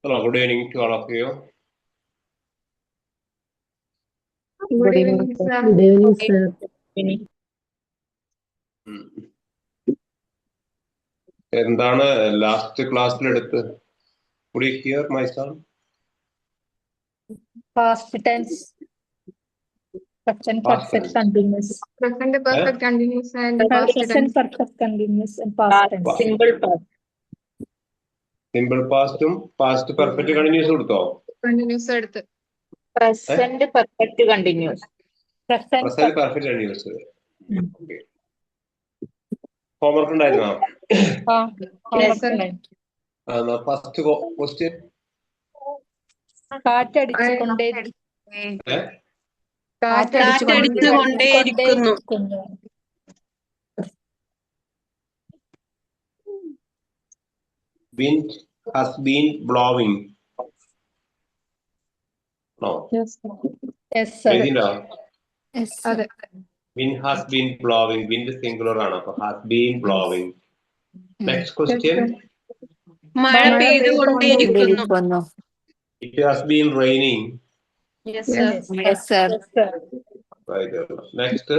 Hello, good evening to all of you. Good evening, sir. Good evening, sir. എന്താണ് last ക്ലാസ്സിലെടുത്ത്? Could you hear my son? Past tense. Present Past perfect tense. continuous. Present perfect continuous and past Present tense. perfect continuous and past tense. Simple past. Simple പാസ്റ്റും past perfect continuous കൊടുത്തോ? Continuous എടുത്ത്. Present perfect continuous. Present present perfect continuous. Homework ഉണ്ടായിരുന്നോ? Yes, sir. First question കാറ്റടിച്ചുകൊണ്ടേ കാറ്റടിച്ചുകൊണ്ടേയിരിക്കുന്നു. wind has been blowing. No. Yes, sir. എഴുതിണ്ടോ? Yes, sir. അതെ. Wind has been blowing. Wind singular ആണ്. അപ്പൊ has been blowing. Next question. മഴ പെയ്തുകൊണ്ടേയിരിക്കുന്നു. It has been raining. Yes, sir. Yes, sir. Right. Next.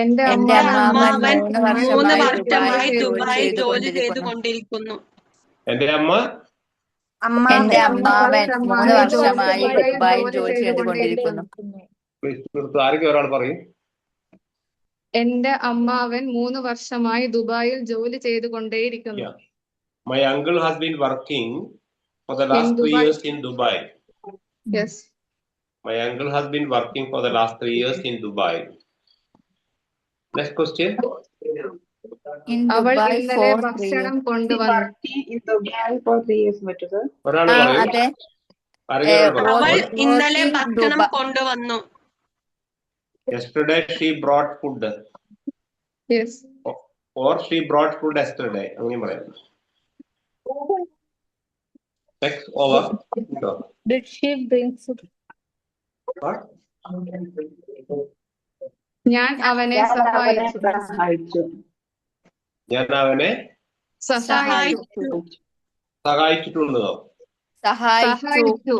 എന്റെ അമ്മാവൻ 3 വർഷമായി ദുബായിൽ ജോലി ചെയ്തുകൊണ്ടിരിക്കുന്നു. എന്റെ അമ്മ എന്റെ അമ്മാവൻ 3 വർഷമായി ദുബായിൽ ജോലി ചെയ്തുകൊണ്ടിരിക്കുന്നു. ആരൊക്കെ ഒരാൾ പറയും? എന്റെ അമ്മാവൻ 3 വർഷമായി ദുബായിൽ ജോലി ചെയ്തുകൊണ്ടേയിരിക്കുന്നു. My uncle has been working for the last 3 years in Dubai. Yes. My uncle has been working for the last 3 years in Dubai. Next question. അവൾ ഇന്നലെ ഭക്ഷണം കൊണ്ടുവന്നു. ഒരാൾ പറയും. അവൾ ഇന്നലെ ഭക്ഷണം കൊണ്ടുവന്നു. Yesterday she brought food. Yes. Or she brought food yesterday. അങ്ങനെ പറയാം. Next over. Did she bring food? What? ഞാൻ അവനെ സഹായിച്ചു. ഞാൻ അവനെ സഹായിച്ചിട്ടുണ്ടോ? സഹായിച്ചു.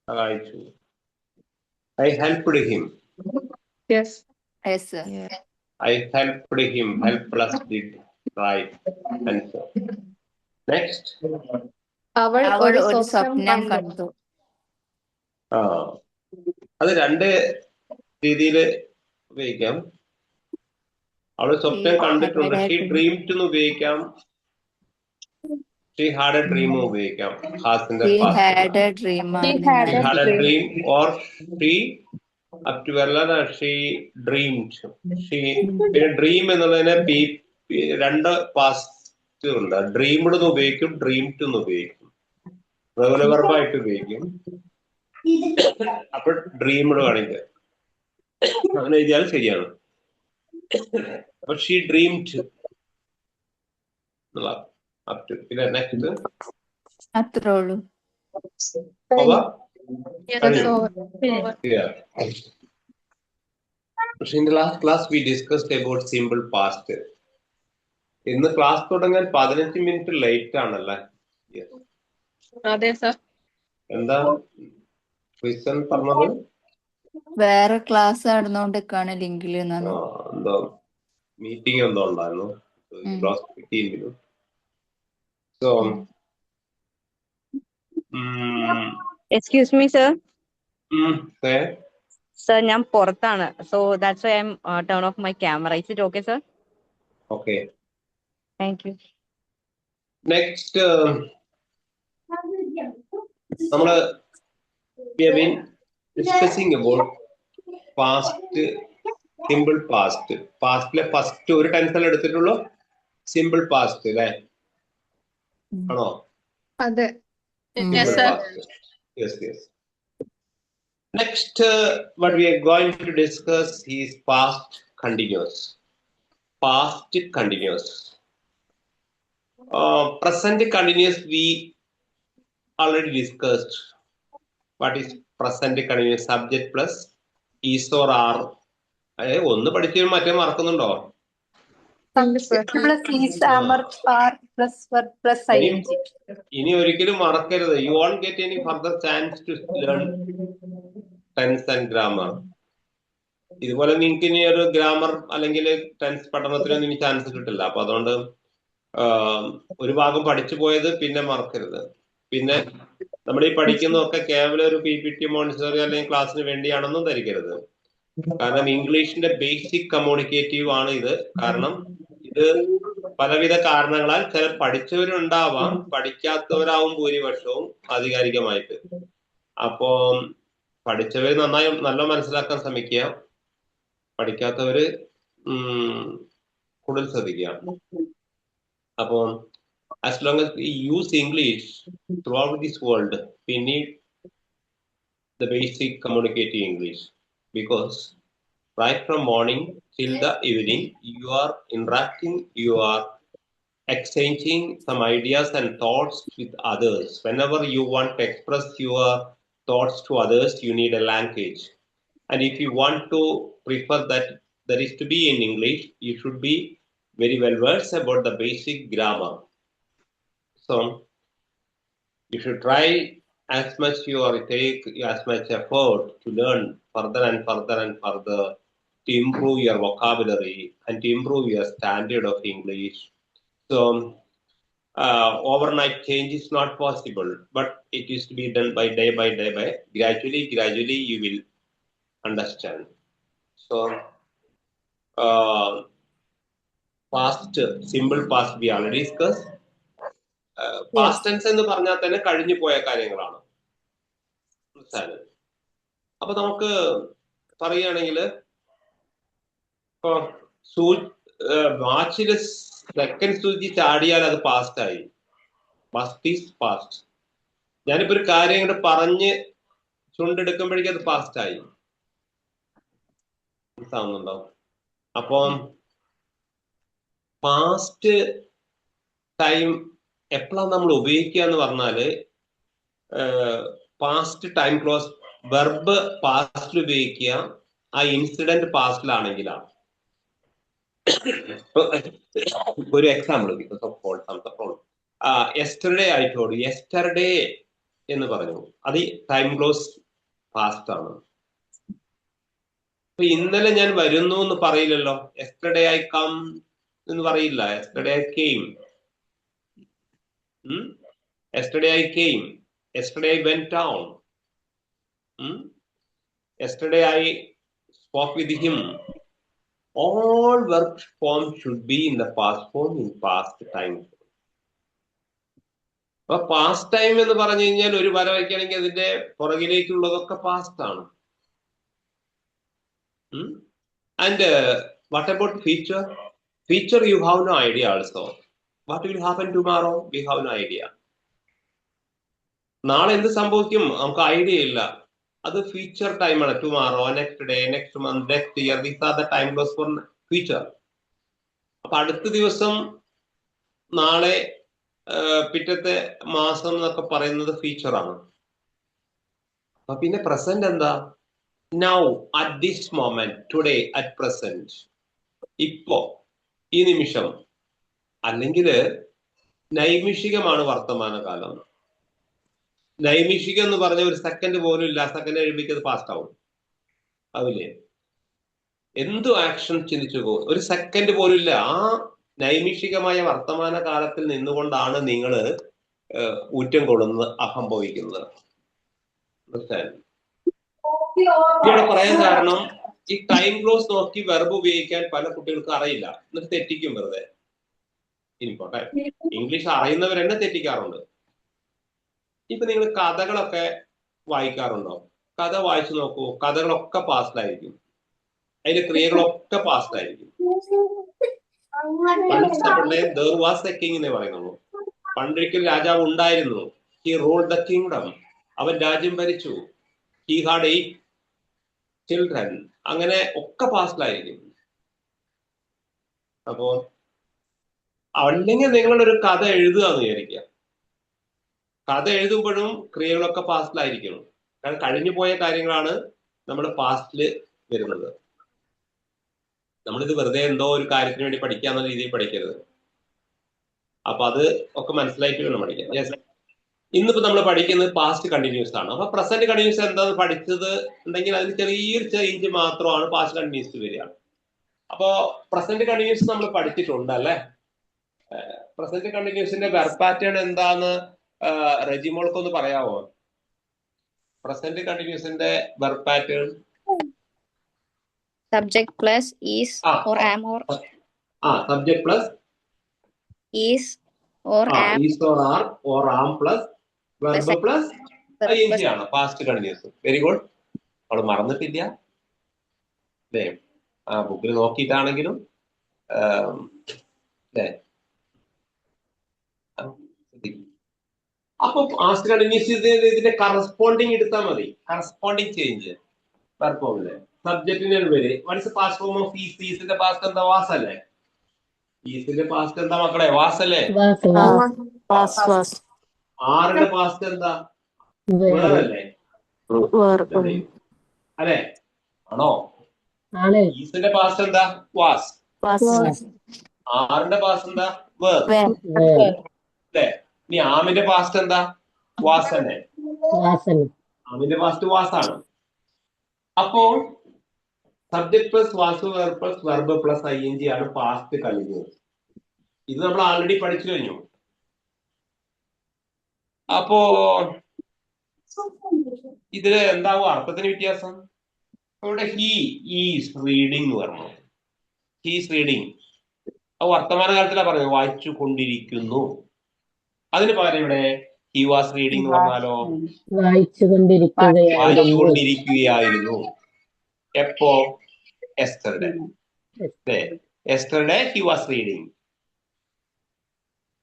സഹായിച്ചു. I helped him. Yes. Yes, sir. I helped him. Help plus did. Right. Answer. Next. അവൾ ഒരു ഒരു സ്വപ്നം കണ്ടു. അത് രണ്ട് രീതിയിൽ ഉപയോഗിക്കാം. അവൾ സ്വപ്നം കണ്ടിട്ടുണ്ട്. She dreamed എന്ന് ഉപയോഗിക്കാം. She had a dream ഉപയോഗിക്കാം. ഹാസിന്റെ He past. had a dream. She had a dream or she up to she dreamed. പിന്നെ ഡ്രീം എന്നുള്ളതിനെ രണ്ട് പാസ്റ്റ് ഉണ്ട്. ഡ്രീംഡ് എന്ന് ഉപയോഗിക്കും, ഡ്രീംഡ് എന്ന് ഉപയോഗിക്കും. റെഗുലർ വെർബായിട്ട് ഉപയോഗിക്കും. അപ്പൊ ഡ്രീംഡ് കാണിക്കുക. അങ്ങനെ എഴുതിയാൽ ശരിയാണ്. അപ്പൊ ഷീ ഡ്രീംഡ് up to. പിന്നെ നെക്സ്റ്റ് അത്രേ ഉള്ളൂ. പക്ഷെ in the last class we discussed about simple past. ഇന്ന് ക്ലാസ് തുടങ്ങാൻ 15 മിനിറ്റ് ലേറ്റ് ആണല്ലേ? അതെ സർ. എന്താ റീസൺ പറഞ്ഞത്? വേറെ ക്ലാസ് നടന്നുകൊണ്ടിരിക്കാണ് ലിങ്കിൽ. എന്തോ മീറ്റിംഗ് എന്തോ ഉണ്ടായിരുന്നു. So Excuse me, sir. say. Sir, ഞാൻ പുറത്താണ്. So that's why I'm turn off my camera. Is it okay, sir? Okay. Thank you. Next, നമ്മള് we have been discussing about past, simple past. Pastലെ first ഒരു tense അല്ലേ എടുത്തിട്ടുള്ളൂ? Simple past അല്ലേ? ആണോ? അതെ. Yes, sir. Yes, yes. Next, what we are going to discuss is past continuous. Past continuous. Present continuous we already discussed. What is present continuous? Subject plus is or are. ഒന്ന് പഠിച്ചു മറ്റേ മറക്കുന്നുണ്ടോ? Subject plus is, are. plus verb plus ing. ഇനി ഒരിക്കലും മറക്കരുത്. You won't get any further chance to learn tense and grammar. ഇതുപോലെ നിങ്ങൾക്ക് ഇനി ഒരു ഗ്രാമർ അല്ലെങ്കിൽ ടെൻസ് പഠനത്തിനൊന്നും ഇനി ചാൻസ് കിട്ടില്ല. അപ്പൊ അതുകൊണ്ട് ഒരു ഭാഗം പഠിച്ചു പോയത് പിന്നെ മറക്കരുത്. പിന്നെ നമ്മൾ ഈ പഠിക്കുന്നതൊക്കെ കേവലം ഒരു PPT മോണിറ്ററി അല്ലെങ്കിൽ ക്ലാസ്സിന് വേണ്ടിയാണെന്നും ധരിക്കരുത്. കാരണം ഇംഗ്ലീഷിന്റെ ബേസിക് കമ്മ്യൂണിക്കേറ്റീവ് ആണ് ഇത്. കാരണം ഇത് പലവിധ കാരണങ്ങളാൽ ചില പഠിച്ചവരുണ്ടാവാം, പഠിക്കാത്തവരാവും ഭൂരിപക്ഷവും ആധികാരികമായിട്ട്. അപ്പോ പഠിച്ചവര് നല്ല മനസ്സിലാക്കാൻ ശ്രമിക്കുക, പഠിക്കാത്തവര് കൂടുതൽ ശ്രദ്ധിക്കുക. അപ്പോ as long as we use English throughout this world, we need the basic communicative English, because right from morning till the evening you are interacting, you are exchanging some ideas and thoughts with others. Whenever you want to express your thoughts to others, you need a language. And if you want to prefer that is to be in English, you should be very well versed about the basic grammar. So you should try as much take as much effort to learn further and further and further, to improve your vocabulary and to improve your standard of English. So overnight change is not possible, but it is to be done by day by gradually you will understand. So past, simple past we already discussed. Past tense എന്ന് പറഞ്ഞാൽ തന്നെ കഴിഞ്ഞു പോയ കാര്യങ്ങളാണ്. അപ്പൊ നമുക്ക് പറയുകയാണെങ്കിൽ ഇപ്പൊ വാച്ചില് സെക്കൻഡ് സൂചി ചാടിയാൽ അത് പാസ്റ്റ് ആയി. Past is past. ഞാനിപ്പോ ഒരു കാര്യം ഇങ്ങോട്ട് പറഞ്ഞ് ചുണ്ടെടുക്കുമ്പോഴേക്കും അത് പാസ്റ്റ് ആയി. മനസ്സിലാവുന്നുണ്ടോ? അപ്പം പാസ്റ്റ് ടൈം എപ്പോഴാണ് നമ്മൾ ഉപയോഗിക്കുക എന്ന് പറഞ്ഞാല് പാസ്റ്റ് ടൈം ക്ലോസ് വെർബ് പാസ്റ്റിൽ ഉപയോഗിക്കുക ആ ഇൻസിഡന്റ് പാസ്റ്റിലാണെങ്കിലാണ്. ഒരു എക്സാമ്പിൾ, ബിക്കോസ് ഓഫ് ഫോൾ സംഭവം യെസ്റ്റർഡേ ആയിട്ടോട് യെസ്റ്റർഡേ എന്ന് പറഞ്ഞു, അത് ടൈം ക്ലോസ് പാസ്റ്റ് ആണ്. അപ്പൊ ഇന്നലെ ഞാൻ വരുന്നു എന്ന് പറയില്ലല്ലോ. യെസ്റ്റർഡേ ഐ കം എന്ന് പറയില്ല. Yesterday I came. Yesterday I came. Yesterday I went down. Yesterday I spoke with him. All verb forms should be in the past form in past time. അപ്പൊ പാസ്റ്റ് ടൈം എന്ന് പറഞ്ഞു കഴിഞ്ഞാൽ ഒരു വര വയ്ക്കുകയാണെങ്കിൽ അതിന്റെ പുറകിലേക്കുള്ളതൊക്കെ പാസ്റ്റ് ആണ്. And what about future? Future you have no idea also. What will happen tomorrow? We have no idea. നാളെ എന്ത് സംഭവിക്കും നമുക്ക് ഐഡിയ ഇല്ല. അത് ഫ്യൂച്ചർ ടൈമാണ്. Tomorrow, next day, next month, next year, these are the time close for future. അപ്പൊ അടുത്ത ദിവസം, നാളെ, പിറ്റത്തെ മാസം എന്നൊക്കെ പറയുന്നത് ഫ്യൂച്ചർ ആണ്. അപ്പൊ പിന്നെ പ്രസന്റ് എന്താ? Now, at this moment, today, at present, ഇപ്പോ, ഈ നിമിഷം. അല്ലെങ്കിൽ നൈമിഷികമാണ് വർത്തമാനകാലം. നൈമിഷികം എന്ന് പറഞ്ഞ ഒരു സെക്കൻഡ് പോലും ഇല്ല. സെക്കൻഡ് കഴിയുമ്പോഴേക്ക് അത് പാസ്റ്റ് ആവും. ആവില്ലേ? എന്തു ആക്ഷൻ ചിന്തിച്ചു പോകും, ഒരു സെക്കൻഡ് പോലും ഇല്ല. ആ നൈമിഷികമായ വർത്തമാന കാലത്തിൽ നിന്നുകൊണ്ടാണ് നിങ്ങൾ ഊറ്റം കൊള്ളുന്നത്, അഹംഭവിക്കുന്നത്. ഇവിടെ പറയാൻ കാരണം, ഈ ടൈം ക്ലോസ് നോക്കി വെർബ് ഉപയോഗിക്കാൻ പല കുട്ടികൾക്ക് അറിയില്ല. എന്നിട്ട് തെറ്റിക്കും വെറുതെ. ഇനിപ്പോട്ടെ, ഇംഗ്ലീഷ് അറിയുന്നവർ തന്നെ തെറ്റിക്കാറുണ്ട്. ഇപ്പൊ നിങ്ങൾ കഥകളൊക്കെ വായിക്കാറുണ്ടോ? കഥ വായിച്ചു നോക്കൂ. കഥകളൊക്കെ പാസ്റ്റ് ആയിരിക്കും. അതിന്റെ ക്രിയകളൊക്കെ പാസ്റ്റ് ആയിരിക്കും. there was a king എന്നേ പറയുന്നുള്ളൂ. പണ്ടൊരിക്കൽ രാജാവ് ഉണ്ടായിരുന്നു. he ruled the kingdom. അവൻ രാജ്യം ഭരിച്ചു. he had 8 children. അങ്ങനെ ഒക്കെ പാസ്റ്റിലായിരിക്കും. അപ്പോ അല്ലെങ്കിൽ നിങ്ങളൊരു കഥ എഴുതുക എന്ന് വിചാരിക്കുക. കഥ എഴുതുമ്പോഴും ക്രിയകളൊക്കെ പാസ്റ്റിലായിരിക്കണം. കാരണം കഴിഞ്ഞു പോയ കാര്യങ്ങളാണ് നമ്മൾ പാസ്റ്റില് വരുന്നത്. നമ്മളിത് വെറുതെ എന്തോ ഒരു കാര്യത്തിന് വേണ്ടി പഠിക്കാന്ന രീതിയിൽ പഠിക്കരുത്. അപ്പൊ അത് ഒക്കെ മനസ്സിലായിട്ട് വേണം പഠിക്കാൻ. യെസ്, ഇന്നിപ്പോ നമ്മൾ പഠിക്കുന്നത് പാസ്റ്റ് കണ്ടിന്യൂസ് ആണ്. അപ്പൊ പ്രസന്റ് കണ്ടിന്യൂസ് എന്താന്ന് പഠിച്ചത് ഉണ്ടെങ്കിൽ അതിന് ചെറിയൊരു ചേഞ്ച് മാത്രമാണ് പാസ്റ്റ് കണ്ടിന്യൂസ് വരിക. അപ്പോ പ്രസന്റ് കണ്ടിന്യൂസ് നമ്മൾ പഠിച്ചിട്ടുണ്ട് അല്ലെ? പ്രസന്റ് കണ്ടിന്യൂസിന്റെ വെർബ് പാറ്റേൺ എന്താന്ന് റെജിമോൾക്കൊന്ന് പറയാമോ? പ്രസന്റ് കണ്ടിന്യൂസിന്റെ verb pattern. Subject plus is or am or subject plus is or am is or am plus verb plus ing ആണ് പാസ്റ്റ് കണ്ടിന്യൂസ്. Very good. അവള് മറന്നിട്ടില്ല അല്ലേ? ആ ബുക്കിൽ നോക്കിയിട്ടാണെങ്കിലും അല്ലേ? അപ്പൊ പാസ്റ്റ് കണ്ടിന്യൂസ് ഇതിന്റെ കറസ്പോണ്ടിങ് എടുത്താൽ മതി. കറസ്പോണ്ടിങ് ചേഞ്ച് പെർഫോമില് സബ്ജക്റ്റിന് വരെ. What's past form of is? ഈസിന്റെ പാസ്റ്റ് എന്താ? വാസ് അല്ലേ? ഈസിന്റെ പാസ്റ്റ് എന്താ മക്കളെ? വാസ് അല്ലേ? ആറിന്റെ പാസ്റ്റ് എന്താ? വേറല്ലേ? അല്ലേ? ആണോ? ഈസിന്റെ പാസ്റ്റ് എന്താ? വാസ്. ആറിന്റെ പാസ്റ്റ് എന്താ? വേർ അല്ലേ? ഇനി ആമിന്റെ പാസ്റ്റ് എന്താ? വാസ് തന്നെ. ആമിന്റെ പാസ്റ്റ് വാസ് ആണ്. അപ്പോൾ subject plus was were plus verb plus ing ആണ് പാസ്റ്റ് കണ്ടിന്യൂസ്. ഇത് നമ്മൾ ആൾറെഡി പഠിച്ചു കഴിഞ്ഞു. അപ്പോ ഇതില് എന്താവും അർത്ഥത്തിന് വ്യത്യാസം? ഇവിടെ ഹി ഈസ് റീഡിങ് എന്ന് പറഞ്ഞു. ഹീസ് റീഡിങ് അത് വർത്തമാനകാലത്തിലാ പറഞ്ഞത്, വായിച്ചു കൊണ്ടിരിക്കുന്നു. അതിന് പകരം ഇവിടെ ഹി വാസ് റീഡിങ് എന്ന് പറഞ്ഞാലോ വായിച്ചുകൊണ്ടിരിക്കുകയായിരുന്നു. എപ്പോ? Yesterday. Yesterday he was reading.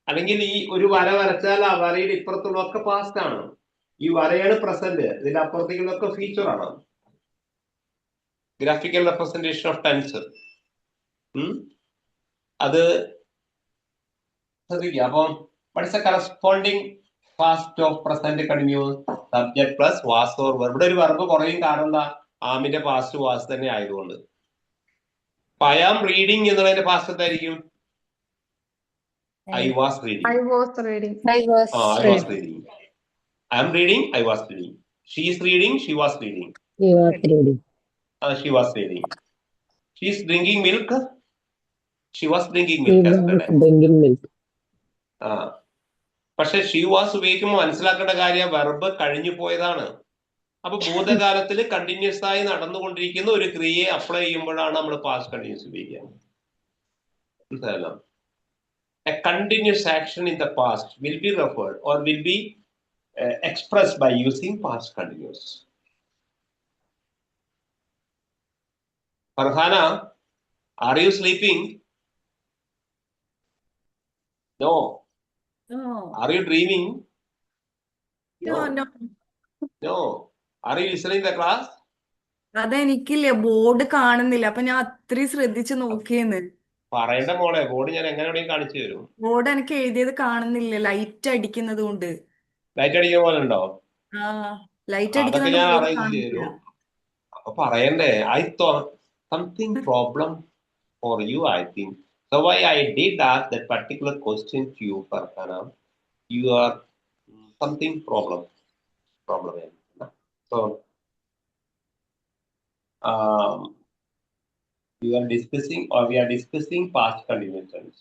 അല്ലെങ്കിൽ ഈ ഒരു വര വരച്ചാൽ ആ വരയുടെ ഇപ്പുറത്തുള്ളതൊക്കെ പാസ്റ്റ് ആണ്. ഈ വരയാണ് പ്രസന്റ്, ഇതിന്റെ അപ്പുറത്തേക്കുള്ളതൊക്കെ ഫ്യൂച്ചർ ആണ്. Graphical representation of tense. അത് ശ്രദ്ധിക്കുക. അപ്പം what is the corresponding past of present continuous? Subject plus was or verb. ഇവിടെ ഒരു വെർബ് കുറയും. കാരണം എന്താ? ആമിന്റെ പാസ്റ്റ് വാസ് തന്നെ ആയതുകൊണ്ട്. I am reading എന്നുള്ളതിന്റെ പാസ്റ്റ് എന്തായിരിക്കും? I was reading. I was reading. I was I was reading. I am reading. I was reading. She is reading. She was reading. She was reading. She is drinking milk. She was drinking milk yesterday. പക്ഷെ she was ഉപയോഗിക്കുമ്പോൾ മനസ്സിലാക്കേണ്ട കാര്യം verb കഴിഞ്ഞു പോയതാണ്. അപ്പൊ ഭൂതകാലത്തിൽ continuous ആയി നടന്നുകൊണ്ടിരിക്കുന്ന ഒരു ക്രിയയെ അപ്ലൈ ചെയ്യുമ്പോഴാണ് നമ്മൾ പാസ്റ്റ് കണ്ടിന്യൂസ് ഉപയോഗിക്കുക. മനസ്സിലായല്ലോ? A continuous action in the past will be referred or will be expressed by using past continuous. Farhana, are you sleeping? No. Are you dreaming? No. Are you listening the class? അതെനിക്കില്ലേ board കാണുന്നില്ല, അപ്പൊ ഞാൻ അത്രയും ശ്രദ്ധിച്ച് നോക്കിയെന്ന്. പറയണ്ട മോളെ, board ഞാൻ എങ്ങനെ കാണിച്ചു തരും. ബോർഡ് എനിക്ക് എഴുതിയത് കാണുന്നില്ല, ലൈറ്റ് അടിക്കുന്നത് കൊണ്ട്. ലൈറ്റ് അടിക്കുന്ന പോലെ ഉണ്ടോ? ലൈറ്റ് അതൊക്കെ ഞാൻ അടിക്കുന്നത് അറേഞ്ച് ചെയ്തു. അപ്പൊ പറയണ്ടേ? I thought something problem for you, I think. So why I did ask that particular question to you, Farhana. You are something problem. So we are discussing past continuous tense.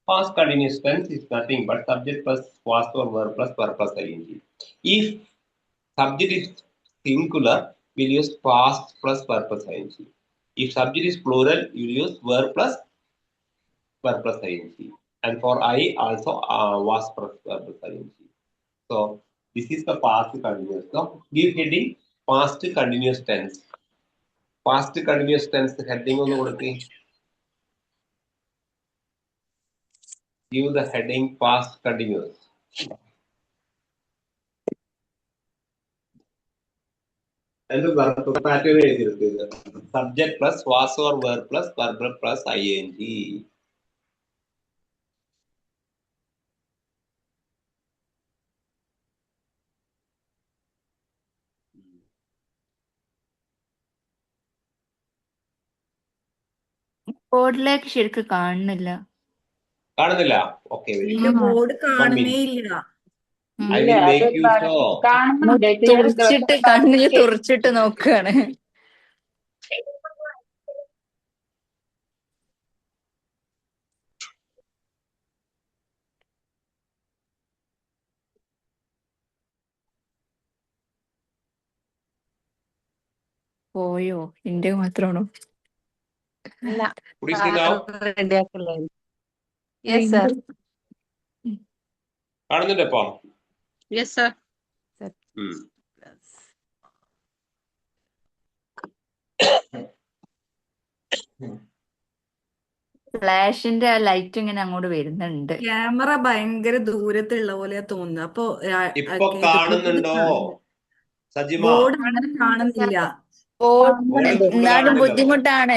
Past continuous tense is nothing but subject plus was or verb plus ing. If subject is singular, we'll use past plus verb plus ing. If subject is plural, you'll use verb plus ing. And for I also was plus verb plus ing. So this is the past continuous. So give heading past continuous tense. Past continuous tense heading on the give the heading past continuous. And the verb pattern is subject plus was or verb plus ing. ബോർഡിലേക്ക് ശരിക്കും കാണുന്നില്ല. കാണുന്നില്ല? Okay, very ഇല്ല, good. Board mummy, കാണുന്നേ ഇല്ല. I will make you show. ഒന്ന് തുറിച്ചിട്ട് കണ്ണില് തുറിച്ചിട്ട് നോക്കാണ്. പോയോ? എന്റെ മാത്രമാണോ? ഇല്ല, Could you see now? റെഡിയാക്കില്ലേ? Yes sir. കാണുന്നുണ്ട് ഇപ്പൊ? Yes sir. ഉം. ഫ്ലാഷിന്റെ ആ ലൈറ്റ് ഇങ്ങനെ അങ്ങോട്ട് വരുന്നുണ്ട്. ക്യാമറ ഭയങ്കര ദൂരത്തുള്ള പോലെയാ തോന്നുന്നത്. അപ്പൊ ഇപ്പൊ കാണുന്നുണ്ടോ സജിമ? ബോർഡ് അങ്ങനെ കാണുന്നില്ല. ബോർഡ് ഫുള്ള് എന്നാലും കാണുന്നില്ല. ബുദ്ധിമുട്ടാണ്.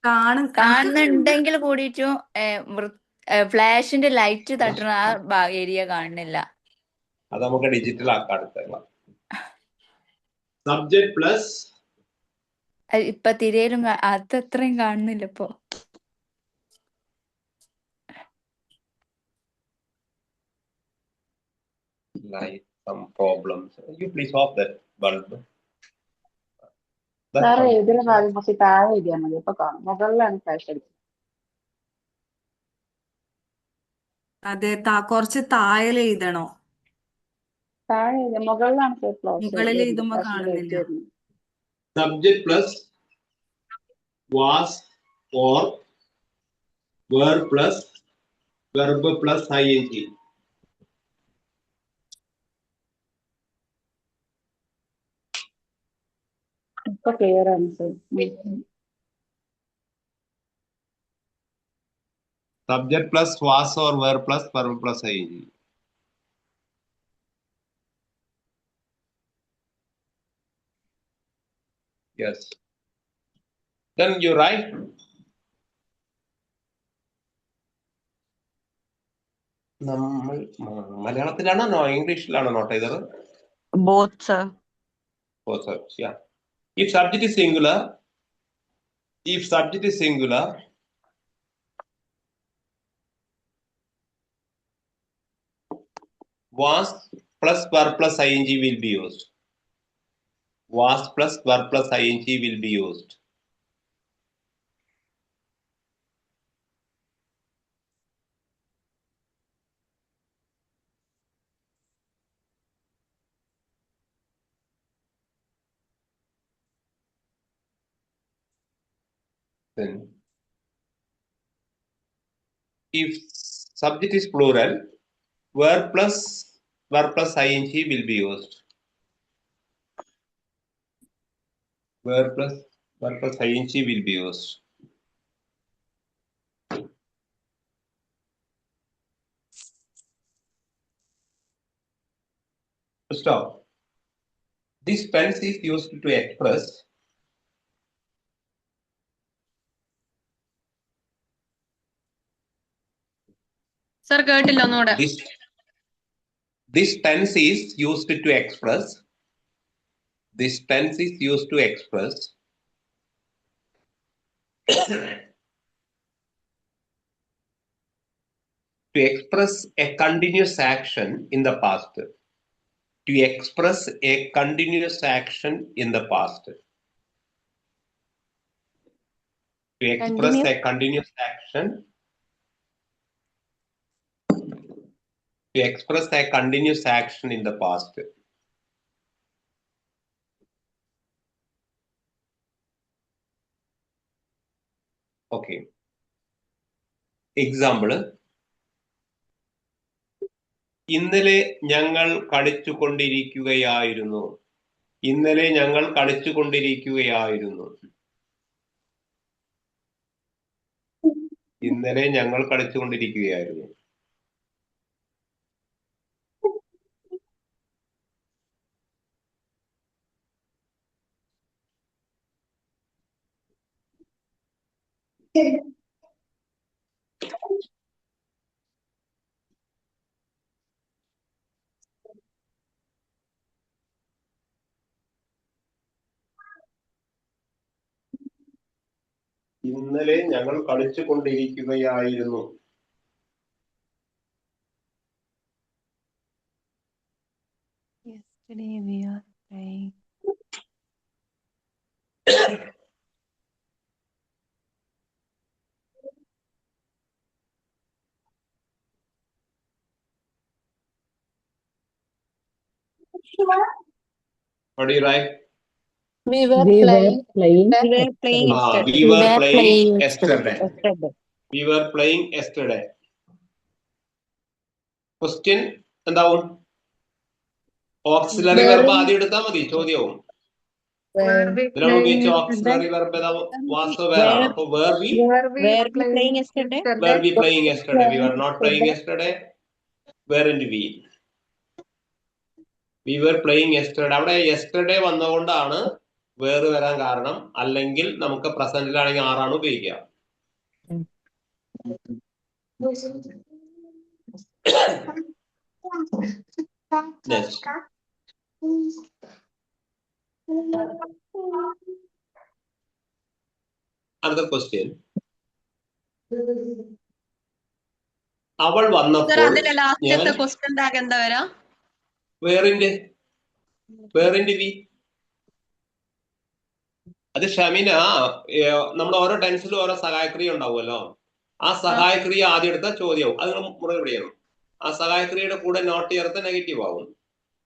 കാണുന്നുണ്ടെങ്കിൽ കാണുന്നുണ്ടെങ്കിൽ കൂടിയിട്ടും ഫ്ലാഷിന്റെ ലൈറ്റ് തട്ടുന്ന ആ ഏരിയ കാണുന്നില്ല. അത് നമുക്ക് ഡിജിറ്റൽ ആക്കാം അടുത്ത. സബ്ജക്ട് പ്ലസ് ഇപ്പൊ തിരയിലും അത് അത്രയും കാണുന്നില്ല ഇപ്പൊ. light, some problems. You please off that bulb. സാറേ ഇതിന് കാര്യം കുറച്ച് താഴെ എഴുതിയാൽ മതി. ഇപ്പൊ കാണും. മുകളിലാണ് ഫ്ലാഷ് അടിച്ചത്. അതെ, കുറച്ച് താഴെ എഴുതണോ? താഴെ എഴുതിയ മുകളിലാണ് ഫ്ലാഷ് മുകളിൽ വരുന്നത്. എഴുതുമ്പോ ഫ്ലാഷ് ലൈറ്റ് കാണുന്നില്ല. വരുന്നത്. Subject plus was or were plus verb plus ing. ഇപ്പൊ ക്ലിയർ ആണ് sir. Subject plus was or were plus verb plus ing. Yes. Then you write. നമ്മൾ മലയാളത്തിലാണോ ഇംഗ്ലീഷിലാണോ നോട്ട് ചെയ്തത്? Both sir. Both sides, yeah. If subject is singular, was plus verb plus ing will be used. Was plus verb plus ing will be used. Then, if subject is plural, verb plus ing will be used. Verb plus ing will be used. Stop. This tense is used to express sir കേട്ടില്ല, ഒന്നുകൂടെ. this tense is used to express. This tense is used to express to express a continuous action in the past. To express a continuous action in the past. To express a continuous action. To express a continuous action in the past. Okay. Example. ഇന്നലെ ഞങ്ങൾ കളിച്ചുകൊണ്ടിരിക്കുകയായിരുന്നു. ഇന്നലെ ഞങ്ങൾ കളിച്ചുകൊണ്ടിരിക്കുകയായിരുന്നു. ഇന്നലെ ഞങ്ങൾ കളിച്ചുകൊണ്ടിരിക്കുകയായിരുന്നു. ഇന്നലെ ഞങ്ങൾ കളിച്ചുകൊണ്ടിരിക്കുകയായിരുന്നു. Today we are playing. What do you write? We were playing. We were playing yesterday. We were playing yesterday. Yesterday. We were playing yesterday. Question എന്താവും? Auxiliary verb ആദ്യം എടുത്താൽ മതി, ചോദ്യവും. Were we ഇതിലാണ് ഉപയോഗിച്ച playing ഓക്സിലറി വെർബ് വാസ് വേറാണ്. അപ്പൊ Were we Were we playing yesterday? were we playing yesterday? We were not playing yesterday. Weren't we? We were playing yesterday. അവിടെ yesterday വന്നതുകൊണ്ടാണ് വേറെ വരാൻ കാരണം. അല്ലെങ്കിൽ നമുക്ക് പ്രസന്റിലാണെങ്കിൽ ആറാണ് ഉപയോഗിക്കുക. Next. Another question. അവൾ സർ വന്നപ്പോൾ അതിലെ ലാസ്റ്റത്തെ ക്വസ്റ്റ്യൻ ടാഗ് എന്താ വരാ? വേറിന്റെ വി. അത് ഷമിന, നമ്മുടെ ഓരോ ടെൻസിലും ഓരോ സഹായക്രിയ ഉണ്ടാവുമല്ലോ. ആ സഹായക്രിയ ആദ്യം എടുത്ത ചോദ്യവും അത് മുറുകെ ചെയ്യണം. ആ സഹായക്രിയയുടെ കൂടെ നോട്ട് ചേർത്താൽ നെഗറ്റീവ് ആവും.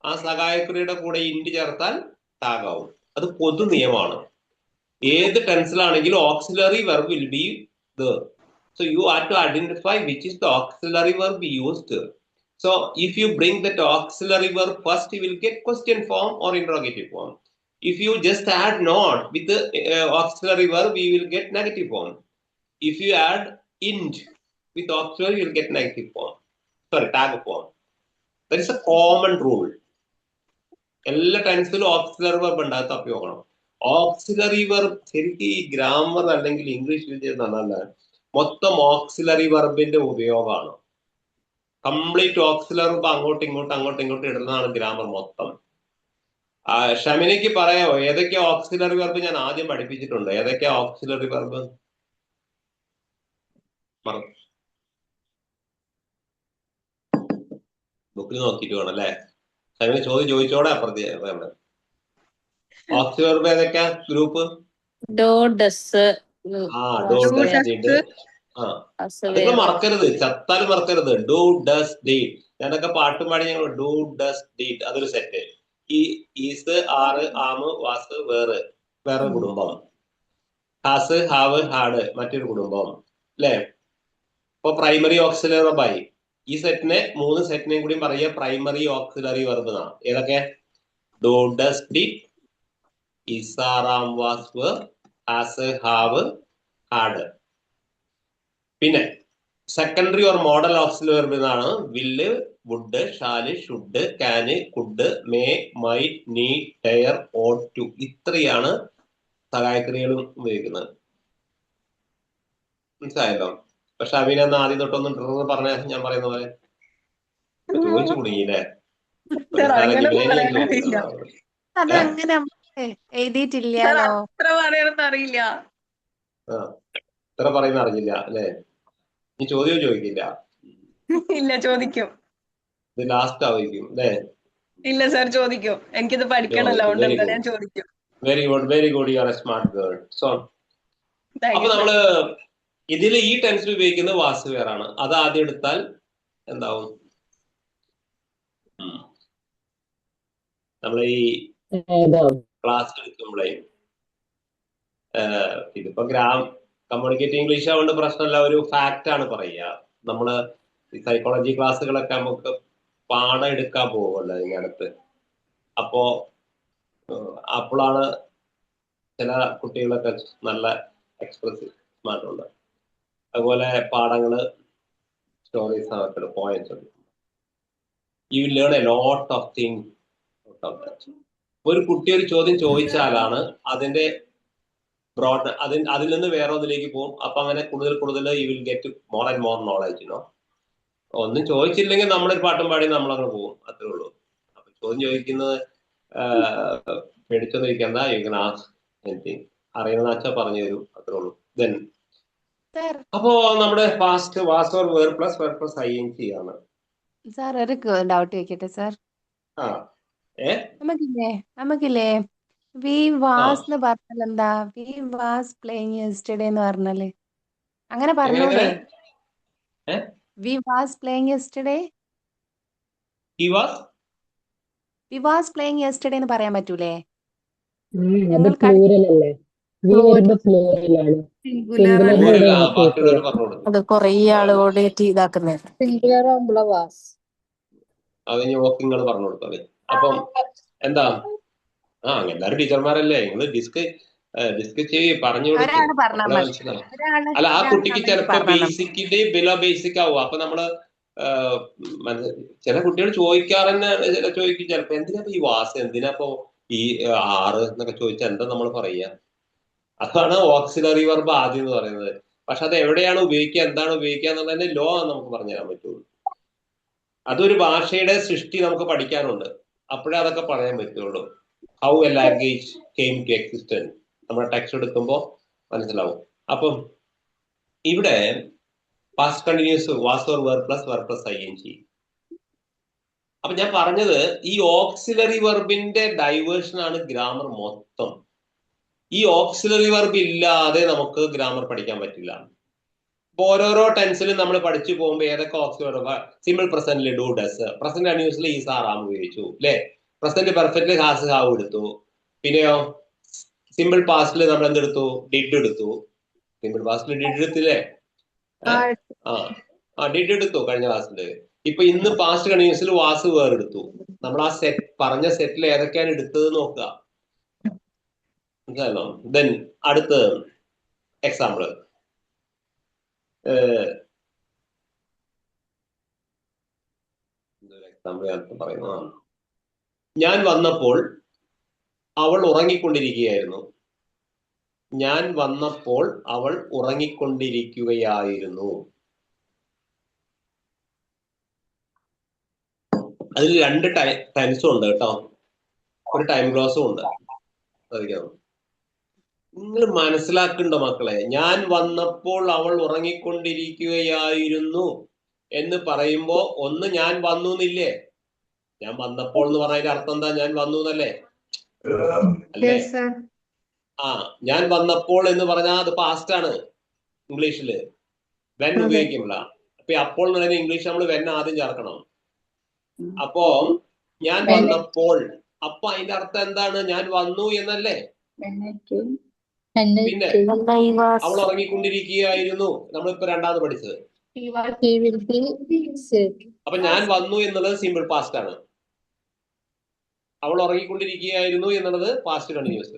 ആ സഹായക്രിയയുടെ കൂടെ ഇൻഡ് ചേർത്താൽ ടാഗ് ആവും. അത് പൊതു നിയമമാണ്. ഏത് ടെൻസിലാണെങ്കിലും auxiliary verb will be there. So you have to identify which is the auxiliary verb used. So if you bring that auxiliary verb first, you will get question form or interrogative form. If you just add not with the auxiliary verb, you will get negative form. If you add int with auxiliary, you will get negative form. Sorry, tag form. That is a common rule. എല്ലാ ടെൻസിലും auxiliary verb ഉണ്ടാകും, തപ്പി നോക്കണം. Auxiliary verb ശരിക്കും ഈ grammar അല്ലെങ്കിൽ English വിദ്യ നല്ല മൊത്തം auxiliary വെർബിന്റെ ഉപയോഗമാണ്. കംപ്ലീറ്റ് ഓക്സിലറി വെർബ് അങ്ങോട്ടും ഇങ്ങോട്ടും ഇടുന്നതാണ് ഗ്രാമർ മൊത്തം. ഷമിനയ്ക്ക് പറയാമോ ഏതൊക്കെ ഓക്സിലറി വെർബ് ഞാൻ ആദ്യം പഠിപ്പിച്ചിട്ടുണ്ട്? ഏതൊക്കെ ഓക്സിലറി വെർബ് ബുക്കിൽ നോക്കിയിട്ട് വേണം അല്ലേ? ഷമിന ചോദിച്ചോടെ അപ്പുറത്തെ ഓക്സിലറി വെർബ് ഏതൊക്കെയാ ഗ്രൂപ്പ്? Do, does. അതൊക്കെ മറക്കരുത്, ചത്താലും മറക്കരുത്. Do, does, deed. ഞാനൊക്കെ പാട്ടും പാടി ഞങ്ങൾ ഡു, ഡസ്, ഡീഡ് അതൊരു സെറ്റ്. ഈ ഈസ്, ആറ്, ആമ്, വാസ് വേറെ കുടുംബം. ഹാസ്, ഹാവ്, ഹാഡ് മറ്റൊരു കുടുംബം അല്ലേ? ഇപ്പൊ പ്രൈമറി ഓക്സിലറി വെർബായി. ഈ സെറ്റിനെ 3 സെറ്റിനെയും കൂടി പറയുക പ്രൈമറി ഓക്സിലറി വെർബ് എന്നാണ്. ഏതൊക്കെ? Do, does, did, is, are, am, was, has, have, had. പിന്നെ secondary or modal auxiliary verb എന്നാണ് will, would, shall, should, can, could, may, might, need, dare, ought to. ഇത്രയാണ് സഹായക്രിയകളും ഉപയോഗിക്കുന്നത്. മനസ്സിലായല്ലോ? പക്ഷെ അവിനെന്ന് ആദ്യം തൊട്ടൊന്നും പറഞ്ഞ ഞാൻ പറയുന്ന പോലെ ചോദിച്ചു കുടുങ്ങിയില്ലേ? അതങ്ങനെ എഴുതിയിട്ടില്ലല്ലോ. അത്ര പറയണമെന്ന് അറിയില്ല. ഇത്ര പറയുന്ന അറിയില്ല അല്ലേ? നീ ചോദ്യം ചോദിക്കില്ല? ഇല്ല, ചോദിക്കും. ഇത് ലാസ്റ്റ് ആയിരിക്കും അല്ലേ? ഇല്ല സർ, ചോദിക്കും. എനിക്കിത് പഠിക്കണല്ലോ, ഞാൻ ചോദിക്കും. Very good, you are A smart girl. So അപ്പൊ നമ്മള് ഇതിൽ ഈ ടെൻസിൽ ഉപയോഗിക്കുന്നത് വാസ് വേറാണ്. അത് ആദ്യം എടുത്താൽ എന്താവും? നമ്മൾ ഈ ക്ലാസ് എടുക്കുമ്പോഴേ ഇതിപ്പോ കമ്മ്യൂണിക്കേറ്റ് ഇംഗ്ലീഷ് ആവുകൊണ്ട് പ്രശ്നമല്ല, ഒരു ഫാക്റ്റ് ആണ് പറയുക. നമ്മള് ഈ സൈക്കോളജി ക്ലാസ്സുകളൊക്കെ നമുക്ക് പാഠം എടുക്കാൻ പോകുമല്ലോ ഇതിനകത്ത്. അപ്പോഴാണ് ചില കുട്ടികളൊക്കെ നല്ല എക്സ്പ്രസീവ് സ്മാർട്ടുണ്ട്. അതുപോലെ പാഠങ്ങള്, സ്റ്റോറീസ് ആകട്ടെ, പോയിന്റ്സ് ഉണ്ട്. You learn a lot of things out of that. ഒരു കുട്ടി ഒരു ചോദ്യം ചോദിച്ചാലാണ് അതിന്റെ ബ്രോഡ് അതിൽ നിന്ന് വേറെ ഒന്നിലേക്ക് പോകും. അപ്പൊ അങ്ങനെ കൂടുതൽ you will get more and more knowledge. ഒന്നും ചോദിച്ചില്ലെങ്കിൽ നമ്മളൊരു പാട്ടും പാടി നമ്മളങ്ങനെ പോകും, അത്രേ ഉള്ളൂ. അപ്പൊ ചോദ്യം ചോദിക്കുന്നത് പേടിച്ചൊന്നിരിക്കണ്ട, യു കൻ ആസ്ക് എനിത്തിങ്. അറിയുന്ന അച്ഛ പറഞ്ഞു തരും, അത്രേ ഉള്ളൂ. ദെൻ അപ്പോ നമ്മുടെ past was or were plus ing ആണ്. സാർ ഒരു ഡൗട്ട് ചോദിക്കട്ടെ സാർ? നമുക്കില്ലേ വി വാസ് എന്ന് പറഞ്ഞാൽ എന്താ? വി വാസ് പ്ലേയിങ് യെസ്റ്റർഡേ എന്ന് പറഞ്ഞാല് അങ്ങനെ പറഞ്ഞൂടെ? We was playing yesterday, he was we was playing yesterday എന്ന് പറയാൻ പറ്റൂലേ? അത് ഞങ്ങൾ പ്ലൂറൽ അല്ലേ? വി വരുമ്പോ പ്ലൂറലാണ്. സിംഗുലർ സിംഗുലർ അല്ലേ? പ്ലൂറൽ. വാസ് യൂസ് ബാക്കിയുള്ളവർ ചെയ്യാം. പറഞ്ഞു കൊടുക്കും. അത് കൊറേ ആളുകളോട് ഇതാക്കുന്നത്. സിംഗുലർ ആകുമ്പോഴാ വാസ്. അത് ഇനി നിങ്ങൾ പറഞ്ഞു കൊടുത്താൽ. അപ്പം എന്താ എല്ലാവരും ടീച്ചർമാരല്ലേ, നിങ്ങൾ ഡിസ്കസ് ചെയ്യ്, പറഞ്ഞു കൊടുക്കും. ഒരാള് പറഞ്ഞാൽ മതി. മനസ്സിലാവും. ഒരാള് അല്ല, ആ ഒരാള് കുട്ടിക്ക് നന്നായിട്ട് ചിലപ്പോ പറഞ്ഞാൽ മതി. ബേസിക്കിന്റെ ബിലോ ബേസിക് ആവും. അപ്പൊ നമ്മള് ചില കുട്ടികൾ ചോദിക്കാറന്നെ ചോദിക്കും ചിലപ്പോ, എന്തിനാ ഈ വാസ്, എന്തിനാപ്പോ ഈ ആറ് എന്നൊക്കെ ചോദിച്ചാൽ എന്താ നമ്മൾ പറയാ? അതാണ് ഓക്സിലറി വെർബ് ആദ്യം എന്ന് പറയുന്നത്. പക്ഷെ അത് എവിടെയാണ് ഉപയോഗിക്കുക, എന്താണ് ഉപയോഗിക്കുക എന്നുള്ളതിന്റെ ലോ നമുക്ക് പറഞ്ഞു തരാൻ പറ്റുള്ളൂ. അതൊരു ഭാഷയുടെ സൃഷ്ടി നമുക്ക് പഠിക്കാനുണ്ട്, അപ്പോഴേ അതൊക്കെ പറയാൻ പറ്റുള്ളൂ. How a language came to existence നമ്മുടെ ടെക്സ്റ്റ് എടുക്കുമ്പോൾ മനസ്സിലാവും. അപ്പം ഇവിടെ past continuous was or were plus ing. അപ്പൊ ഞാൻ പറഞ്ഞത് ഈ ഓക്സിലറി വെർബിന്റെ ഡൈവേർഷൻ ആണ് ഗ്രാമർ മൊത്തം. ഈ ഓക്സിലറി വെർബ് ഇല്ലാതെ നമുക്ക് ഗ്രാമർ പഠിക്കാൻ പറ്റില്ല. ഓരോരോ ടെൻസിലും നമ്മൾ പഠിച്ചു പോകുമ്പോൾ ഏതൊക്കെ ഓക്സിലറി വെർബ്, സിമ്പിൾ പ്രസന്റിൽ ഡു ഡസ്, പ്രസന്റ് കണ്ടിന്യൂസിൽ ഈസ് ആർ ആം ഉപയോഗിച്ചു അല്ലെ, പ്രസന്റ് പെർഫെക്റ്റ്ലി ഹാസ് ഹാവ് എടുത്തു. പിന്നെയോ സിമ്പിൾ പാസ്റ്റിൽ നമ്മൾ എന്തെടുത്തു, ഡിഡ് എടുത്തു. സിമ്പിൾ പാസ്റ്റിൽ ഡിഡ് എടുത്തില്ലേ? ഡിഡ് എടുത്തു കഴിഞ്ഞ ക്ലാസ്സിൽ. ഇപ്പൊ ഇന്ന് പാസ്റ്റ് കണ്ടിന്യൂസിൽ വാസ് വേറെടുത്തു. നമ്മൾ ആ സെറ്റ് പറഞ്ഞ സെറ്റിൽ ഏതൊക്കെയാണ് എടുത്തത് നോക്കുക. മനസ്സിലായോ? ദെൻ അടുത്ത എക്സാമ്പിൾ, പറയുന്നതാണ്. ഞാൻ വന്നപ്പോൾ അവൾ ഉറങ്ങിക്കൊണ്ടിരിക്കുകയായിരുന്നു. ഞാൻ വന്നപ്പോൾ അവൾ ഉറങ്ങിക്കൊണ്ടിരിക്കുകയായിരുന്നു. അതിൽ രണ്ട് ടൈംസും ഉണ്ട് കേട്ടോ, ഒരു ടൈം ഗ്ലോസും ഉണ്ട്. അറിയാമോ? നിങ്ങൾ മനസ്സിലാക്കണ്ടോ മക്കളെ? ഞാൻ വന്നപ്പോൾ അവൾ ഉറങ്ങിക്കൊണ്ടിരിക്കുകയായിരുന്നു എന്ന് പറയുമ്പോ ഒന്ന് ഞാൻ വന്നു എന്നില്ലേ? ഞാൻ വന്നപ്പോൾ എന്ന് പറഞ്ഞതിന്റെ അർത്ഥം എന്താ? ഞാൻ വന്നു എന്നല്ലേ? അല്ലേ? ഞാൻ വന്നപ്പോൾ എന്ന് പറഞ്ഞാൽ അത് പാസ്റ്റ് ആണ് ഇംഗ്ലീഷില്. വെൻ ഉപയോഗിക്കുമ്പോഴാ. അപ്പൊ അപ്പോൾ എന്ന് പറയുന്നത് ഇംഗ്ലീഷ് നമ്മൾ വെൻ ആദ്യം ചേർക്കണം. അപ്പോ ഞാൻ വന്നപ്പോൾ, അപ്പൊ അതിന്റെ അർത്ഥം എന്താണ്? ഞാൻ വന്നു എന്നല്ലേ? പിന്നെ അവൾ ഉറങ്ങിക്കൊണ്ടിരിക്കുകയായിരുന്നു നമ്മളിപ്പോ രണ്ടാമത് പഠിച്ചത്. അപ്പൊ ഞാൻ വന്നു എന്നുള്ളത് സിമ്പിൾ പാസ്റ്റ് ആണ്, അവൾ ഉറങ്ങിക്കൊണ്ടിരിക്കുകയായിരുന്നു എന്നുള്ളത് പാസ്റ്റ് കണ്ടിന്യൂസ്.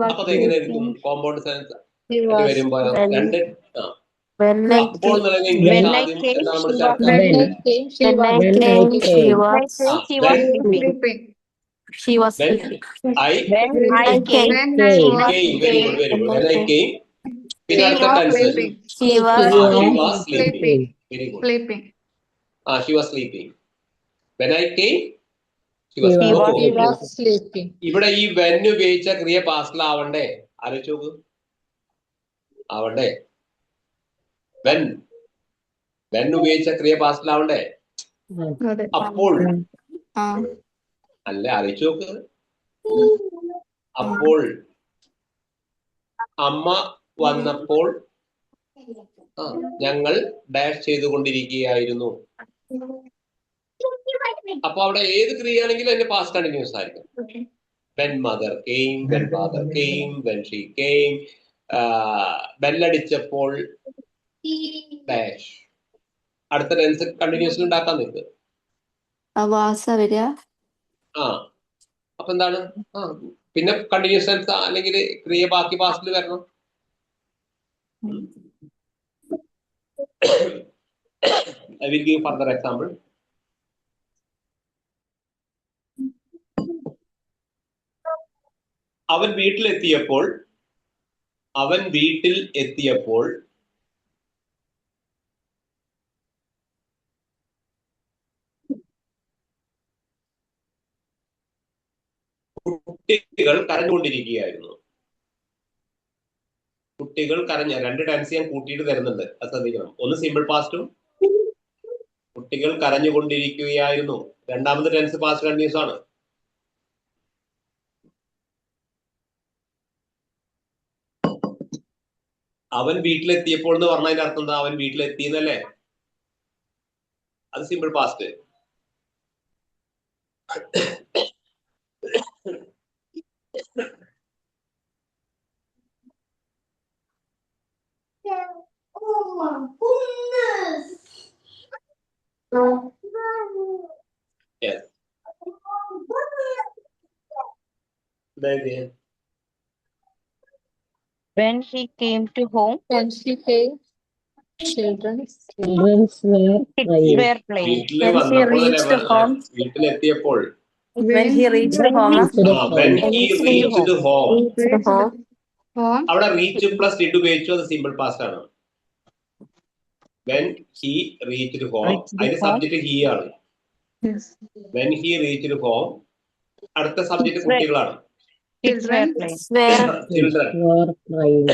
അപ്പൊ അതെങ്ങനെയായിരിക്കും കോമ്പൗണ്ട് സെൻസ് വരുമ്പോ? രണ്ട് അപ്പോൾ എന്നുള്ളത് ഇംഗ്ലീഷ് ആദ്യം എന്താ നമ്മൾ പിന്നെ അടുത്ത tense he was sleeping. Very good. She was sleeping. When I came she was sleeping. ഇവിടെ ഈ when ഉപയോഗിച്ച ക്രിയ പാസ്റ്റിൽ ആവണ്ടേ? ആലോചിച്ച് നോക്ക്. ആവണ്ടേ? when ഉപയോഗിച്ച ക്രിയ പാസ്റ്റിൽ ആവണ്ടേ? അപ്പോൾ അല്ലേ? ആലോചിച്ച് നോക്ക്. അപ്പോൾ അമ്മ വന്നപ്പോൾ ഞങ്ങൾ ഡാഷ് ചെയ്തുകൊണ്ടിരിക്കുകയായിരുന്നു. അപ്പൊ അവിടെ ഏത് ക്രിയയാണെങ്കിലും അതിന്റെ പാസ്റ്റ് കണ്ടിന്യൂസ് ആയിരിക്കും. when mother came, when father came, when she came, ബെല്ലടിച്ചപ്പോൾ ഡാഷ്. അടുത്ത ടെൻസ് കണ്ടിന്യൂസിൽ ഉണ്ടാക്കാൻ നിൽക്ക്. അപ്പൊ എന്താണ്? പിന്നെ കണ്ടിന്യൂസ് ടെൻസ് അല്ലെങ്കിൽ ക്രിയ ബാക്കി പാസ്റ്റിൽ വരണം. I will give further example. അവൻ വീട്ടിൽ എത്തിയപ്പോൾ കുട്ടികൾ കരഞ്ഞുകൊണ്ടിരിക്കുകയായിരുന്നു. കുട്ടികൾ കരഞ്ഞ രണ്ട് ടെൻസ് ഞാൻ കൂട്ടിയിട്ട് തരുന്നുണ്ട്, അത് ശ്രദ്ധിക്കണം. ഒന്ന് സിമ്പിൾ പാസ്റ്റും കുട്ടികൾ കരഞ്ഞുകൊണ്ടിരിക്കുകയായിരുന്നു. രണ്ടാമത്തെ ടെൻസ് പാസ്റ്റ് കണ്ടിന്യൂസ് ആണ്. അവൻ വീട്ടിലെത്തിയപ്പോൾ എന്ന് പറഞ്ഞതിന്റെ അർത്ഥം എന്താ? അവൻ വീട്ടിലെത്തിയെന്നല്ലേ? അത് simple past. Yes. When he came to home, When she came, children kids were crying. were playing. വീട്ടില് When he വന്നപ്പോൾ reached home, വീട്ടിലെത്തിയപ്പോൾ when he reached When home, he reached when home. he reached home, reached home, അവിടെ reach plus did ഉപയോഗിച്ചു. അത് simple past ആണ്. when he reached home, അതിന്റെ subject he ആണ്. when he reached home, അടുത്ത subject കുട്ടികളാണ്. Kids were playing. Children. Were crying.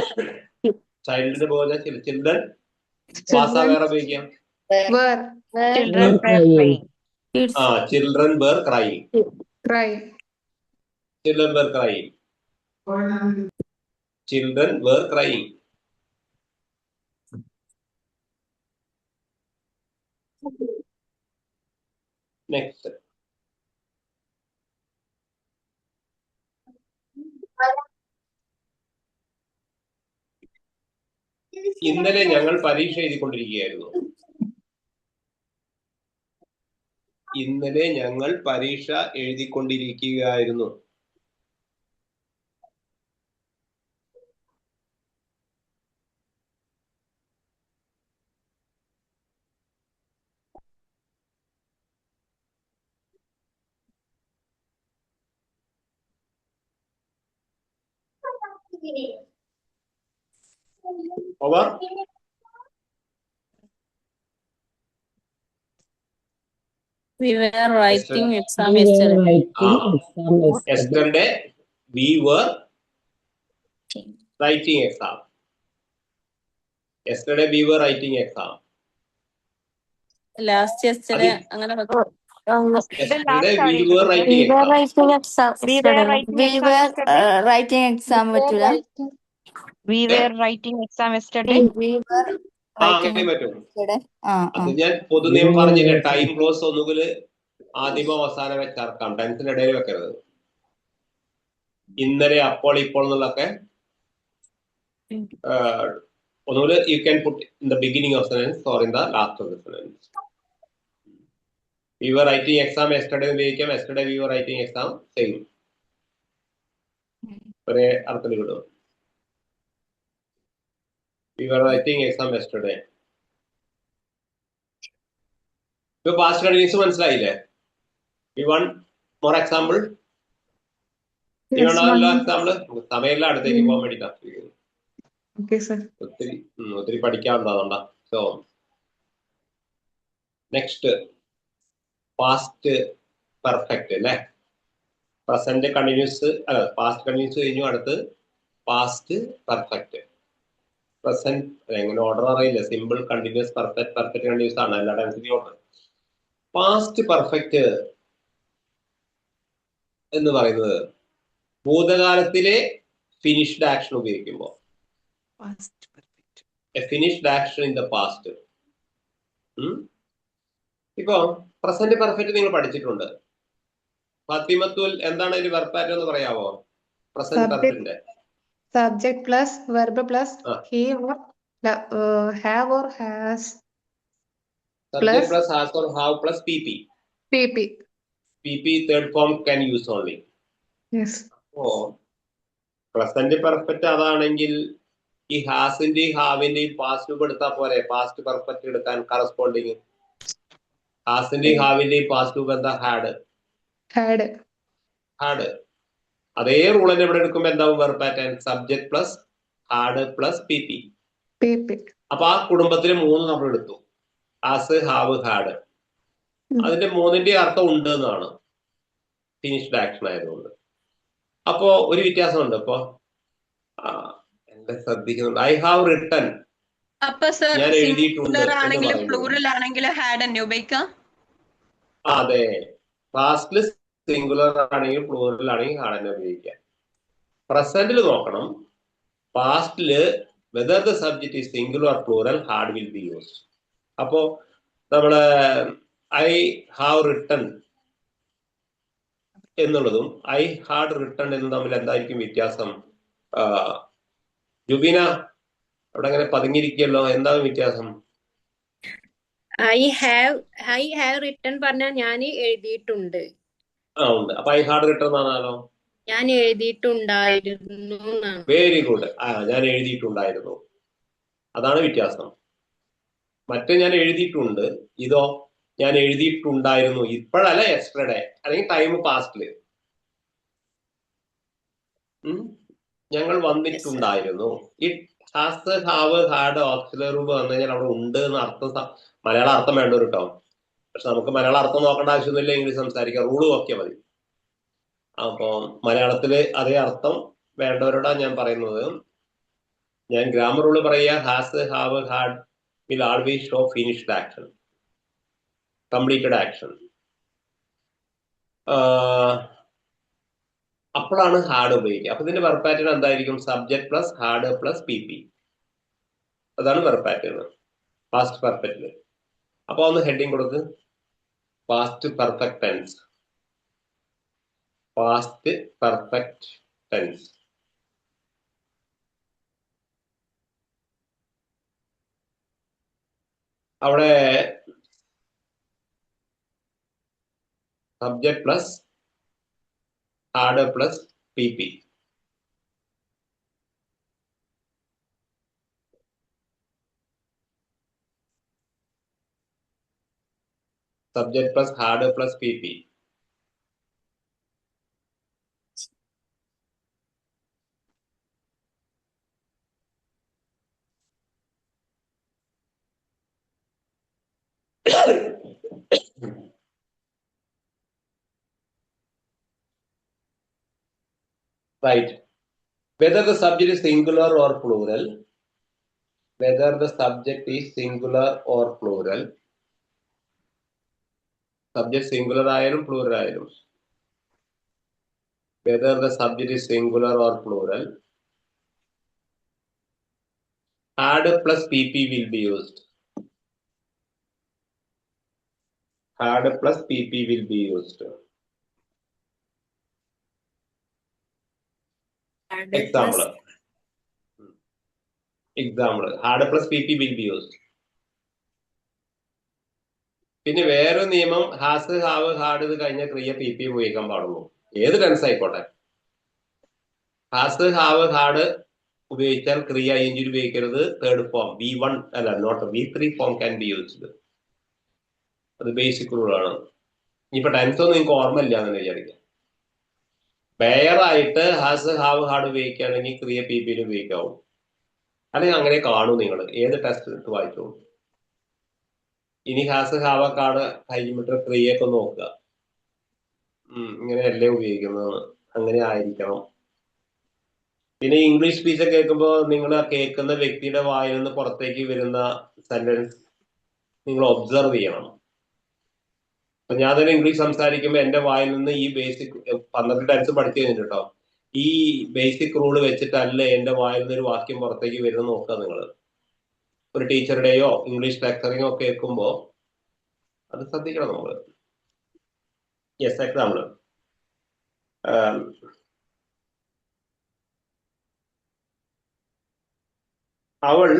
ചൈൽഡിന് പോലെ children വാസ വേറെ ഉപയോഗിക്കാം. Children were playing. kids, children where crying. Children where crying. Children where crying. Next. ഇന്നലെ ഞങ്ങൾ പരീക്ഷ എഴുതിക്കൊണ്ടിരിക്കുകയായിരുന്നു. ഇന്നലെ ഞങ്ങൾ പരീക്ഷ എഴുതിക്കൊണ്ടിരിക്കുകയായിരുന്നു. Over. we were writing exam We were yesterday. writing exam yesterday. Yesterday we were writing exam. Yesterday we were writing exam. Last yesterday, അങ്ങനെ വെക്കും. Yesterday we were writing exam. We were writing We exam were yesterday. writing exam പറ്റൂല. We were writing exam yesterday. We were writing അങ്ങനെ പറ്റും. yesterday. അത് ഞാൻ പൊതു നിയമം പറഞ്ഞില്ല. ടൈം ക്ലോസ് ഒന്നുകിൽ ആദ്യമോ അവസാനം വെച്ചേർക്കാം. ടെൻസിന്റെ ഇടയിൽ വെക്കരുത്. ഇന്നലെ, അപ്പോൾ, ഇപ്പോൾ എന്നുള്ളതൊക്കെ ഒന്നുകിൽ you can put in the beginning of sentence or in the last of the sentence. We were writing exam yesterday ഉപയോഗിക്കാം. yesterday we were writing exam same ഒരേ അർത്ഥത്തിൽ കിട്ടും. We were writing exam yesterday. ഇപ്പൊ past continuous മനസ്സിലായില്ലേ? We want more example. Example സമയമെല്ലാം അടുത്തേക്ക് പോകാൻ വേണ്ടിട്ടാണ്. ഒത്തിരി പഠിക്കാറുണ്ട് അതുകൊണ്ടാ. സോ നെക്സ്റ്റ് പാസ്റ്റ് പെർഫെക്റ്റ് അല്ലേ? പ്രസന്റ് കണ്ടിന്യൂസ് അല്ല, പാസ്റ്റ് കണ്ടിന്യൂസ് കഴിഞ്ഞു. അടുത്ത് പാസ്റ്റ് പെർഫെക്റ്റ്. പ്രസന്റ് എങ്ങനെ ഓർഡർ അറിയില്ല. Simple continuous, perfect, perfect continuous ആണ് എല്ലാ ടെൻസിന്റെ ഓർഡർ. പാസ്റ്റ് പെർഫെക്റ്റ് എന്ന് പറയുന്നത് ഭൂതകാലത്തിലെ ഫിനിഷ്ഡ് ആക്ഷൻ ഉപയോഗിക്കുമ്പോൾ finished action in the past. ഇപ്പൊ പ്രസന്റ് പെർഫെക്റ്റ് നിങ്ങൾ പഠിച്ചിട്ടുണ്ട്. ഫാത്തിമത്തുൽ എന്താണ് അതിന്റെ വെർബ് പാറ്റേൺ എന്ന് പറയാമോ? പ്രസന്റ് പെർഫെക്റ്റിന്റെ Subject plus verb plus he or have or has subject plus has or have plus pp. pp third form can use only. Yes. ഓ present perfect അതാണെങ്കിൽ ഈ ഹാസിന്റെയും ഹാവിന്റെയും പാസ്റ്റ് എടുത്താൽ പോരെ പാസ്റ്റ് പെർഫെക്റ്റ് എടുക്കാൻ കറസ്പോണ്ടിങ്? ഹാസിന്റെയും ഹാവിന്റെയും പാസ്റ്റ് എന്താ? ഹാഡ്. അതേ റൂൾ തന്നെ ഇവിടെ എടുക്കുമ്പോ എന്താവും verb pattern? Subject plus had plus P P. അപ്പൊ ആ കുടുംബത്തിലെ മൂന്ന് നമ്മൾ എടുത്തു. Has, have, had. അതിന്റെ മൂന്നിന്റെ അർത്ഥം ഉണ്ട് എന്നാണ് ഫിനിഷ്ഡ് ആക്ഷൻ ആയതുകൊണ്ട്. അപ്പോ ഒരു വ്യത്യാസമുണ്ട്. ഇപ്പൊ എന്താ ശ്രദ്ധിക്കുന്നുണ്ട്? ഐ ഹാവ് റിട്ടൺ അപ്പൊ സർ ഞാൻ എഴുതിയിട്ടുണ്ട് സിംഗുലർ എന്ന് ആണെങ്കിൽ പറയുന്നു. പ്ലൂറൽ ആണെങ്കിൽ ഹാഡ് തന്നെ ഉപയോഗിക്കാം. അതെ, പാസ്റ്റില് സിംഗുലർ ആണെങ്കിൽ പ്ലൂറൽ ആണെങ്കിൽ ഹാഡ് തന്നെ ഉപയോഗിക്കാം. പ്രസന്റിൽ നോക്കണം, പാസ്റ്റില് whether the subject is singular or plural had will be used. അപ്പോ നമ്മള് ഐ ഹാവ് റിട്ടൺ എന്നുള്ളതും ഐ ഹാഡ് റിട്ടൺ എന്നും തമ്മിൽ എന്തായിരിക്കും വ്യത്യാസം? ജുബീന അവിടെ അങ്ങനെ പതുങ്ങിയിരിക്കല്ലോ, എന്താണ് വ്യത്യാസം? ഐ ഹാവ് റിട്ടൺ പറഞ്ഞാൽ ഞാൻ എഴുതിയിട്ടുണ്ട്. ഉണ്ട്. അപ്പൊ ഐ ഹാഡ് റിട്ടൺ എന്നാണല്ലോ. ഞാൻ എഴുതിയിട്ടുണ്ടായിരുന്നു എന്നാണ്. Very good. ഞാൻ എഴുതിയിട്ടുണ്ടായിരുന്നു, അതാണ് വ്യത്യാസം. മറ്റേ ഞാൻ എഴുതിയിട്ടുണ്ട്, ഇതോ ഞാൻ എഴുതിയിട്ടുണ്ടായിരുന്നു. ഇപ്പോഴല്ല, യെസ്റ്റർഡേ അല്ലെങ്കിൽ ടൈം പാസ്റ്റില്. ഞങ്ങൾ വന്നിട്ടുണ്ടായിരുന്നു. It has have had auxiliary വന്നു കഴിഞ്ഞാൽ അവിടെ ഉണ്ട് എന്ന് അർത്ഥം, മലയാള അർത്ഥം വേണ്ട കേട്ടോ. പക്ഷെ നമുക്ക് മലയാള അർത്ഥം നോക്കേണ്ട ആവശ്യമൊന്നുമില്ല, ഇംഗ്ലീഷ് സംസാരിക്കാം, റൂള് നോക്കിയാൽ മതി. അപ്പൊ മലയാളത്തില് അതേ അർത്ഥം വേണ്ടവരോടാ ഞാൻ പറയുന്നത്. ഞാൻ ഗ്രാമർ റൂള് പറയുക, has have had will always show finished action, completed action. അപ്പോഴാണ് ഹാഡ് ഉപയോഗിക്കുക. അപ്പൊ ഇതിന്റെ വെർബ് പാറ്റേൺ എന്തായിരിക്കും? Subject plus had plus P p. അതാണ് വെർബ് പാറ്റേൺ പാസ്റ്റ് പെർഫെക്റ്റില്. അപ്പൊ ഒന്ന് ഹെഡിങ് കൊടുക്ക്, past perfect tense. Past perfect tense. അവിടെ subject plus had plus P p. Subject plus had plus P p. Right. Whether the subject is singular or plural, whether the subject is singular or plural, subject singular ആയാലും plural ആയാലും, whether the subject is singular or plural, had plus pp will be used. Had plus pp will be used. Example. Had plus pp will be used. പിന്നെ വേറൊരു നിയമം, has have had ഇത് കഴിഞ്ഞ ക്രിയ P P ഉപയോഗിക്കാൻ പാടുള്ളൂ. ഏത് tense ആയിക്കോട്ടെ. ഹാസ് ഹാവ് ഹാഡ് ഉപയോഗിച്ചാൽ ക്രിയ ഇഞ്ചി ഉപയോഗിക്കരുത്. തേർഡ് ഫോം V1 അല്ല, not V3 form can be used. അത് ബേസിക് റൂളാണ്. ഇനിയിപ്പോ ടെൻസ് ഒന്നും നിങ്ങൾക്ക് ഓർമ്മയില്ല എന്ന് വിചാരിക്കാം. വേറായിട്ട് ഹാസ് ഹാവ് ഹാഡ് ഉപയോഗിക്കുകയാണെങ്കിൽ ക്രിയ പി പിയിൽ ഉപയോഗിക്കാവും. അല്ലെങ്കിൽ അങ്ങനെ കാണൂ നിങ്ങൾ, ഏത് ടെസ്റ്റ് എടുത്ത് വായിച്ചോളൂ. ഇനി ഹാസ് ഹാവ് കാർഡ് കഴിഞ്ഞിട്ട് ക്രിയൊക്കെ നോക്കുക, ഇങ്ങനെയല്ലേ ഉപയോഗിക്കുന്നത്, അങ്ങനെ ആയിരിക്കണം. പിന്നെ ഇംഗ്ലീഷ് സ്പീച്ച് കേൾക്കുമ്പോൾ നിങ്ങൾ ആ കേൾക്കുന്ന വ്യക്തിയുടെ വായിൽ നിന്ന് പുറത്തേക്ക് വരുന്ന സെന്റൻസ് നിങ്ങൾ ഒബ്സർവ് ചെയ്യണം. അപ്പൊ ഞാൻ തന്നെ ഇംഗ്ലീഷ് സംസാരിക്കുമ്പോൾ എന്റെ വായിൽ നിന്ന് ഈ ബേസിക് 12 ടെൻസ് പഠിച്ചു കഴിഞ്ഞിട്ടോ, ഈ ബേസിക് റൂള് വെച്ചിട്ടല്ല എന്റെ വായിൽ നിന്ന് ഒരു വാക്യം പുറത്തേക്ക് വരുന്നത് നോക്കുക നിങ്ങൾ. ഒരു ടീച്ചറുടെയോ ഇംഗ്ലീഷ് ലെക്ചറിങ്ങോ കേൾക്കുമ്പോ അത് ശ്രദ്ധിക്കണം നമ്മള്. Yes, example. അവൾ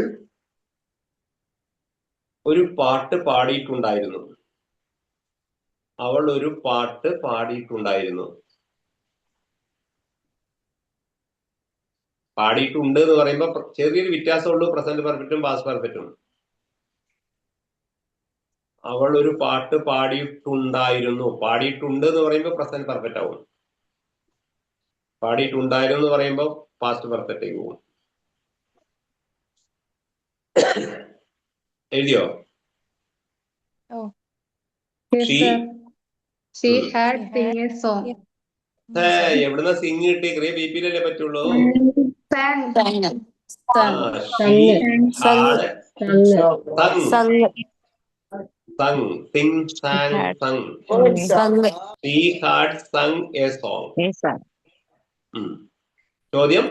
ഒരു പാട്ട് പാടിയിട്ടുണ്ടായിരുന്നു. അവൾ ഒരു പാട്ട് പാടിയിട്ടുണ്ടായിരുന്നു. പാടിയിട്ടുണ്ട് എന്ന് പറയുമ്പോൾ ചെറിയൊരു വ്യത്യാസമുള്ളൂ പ്രസന്റ് പെർഫെക്റ്റും പാസ്റ്റ് പെർഫെക്റ്റും. അവൾ ഒരു പാട്ട് പാടിയിട്ടുണ്ടായിരുന്നു. പാടിയിട്ടുണ്ട് എന്ന് പറയുമ്പോൾ പ്രസന്റ് പെർഫെക്റ്റ് ആവും. പാടിയിട്ടുണ്ടായിരുന്നു എന്ന് പറയുമ്പോൾ പാസ്റ്റ് പെർഫെക്റ്റ് ആവും. എഴുതിയോ? She had sing a song. എവിടുന്ന സിംഗ് കിട്ടി? ക്രിയ ബി പിയിലല്ലേ പറ്റുള്ളൂ. Sang. Sung. Sung. Sung. Sung. Sing, sang, Had sung. sung She had sung a song. a song. ചോദ്യം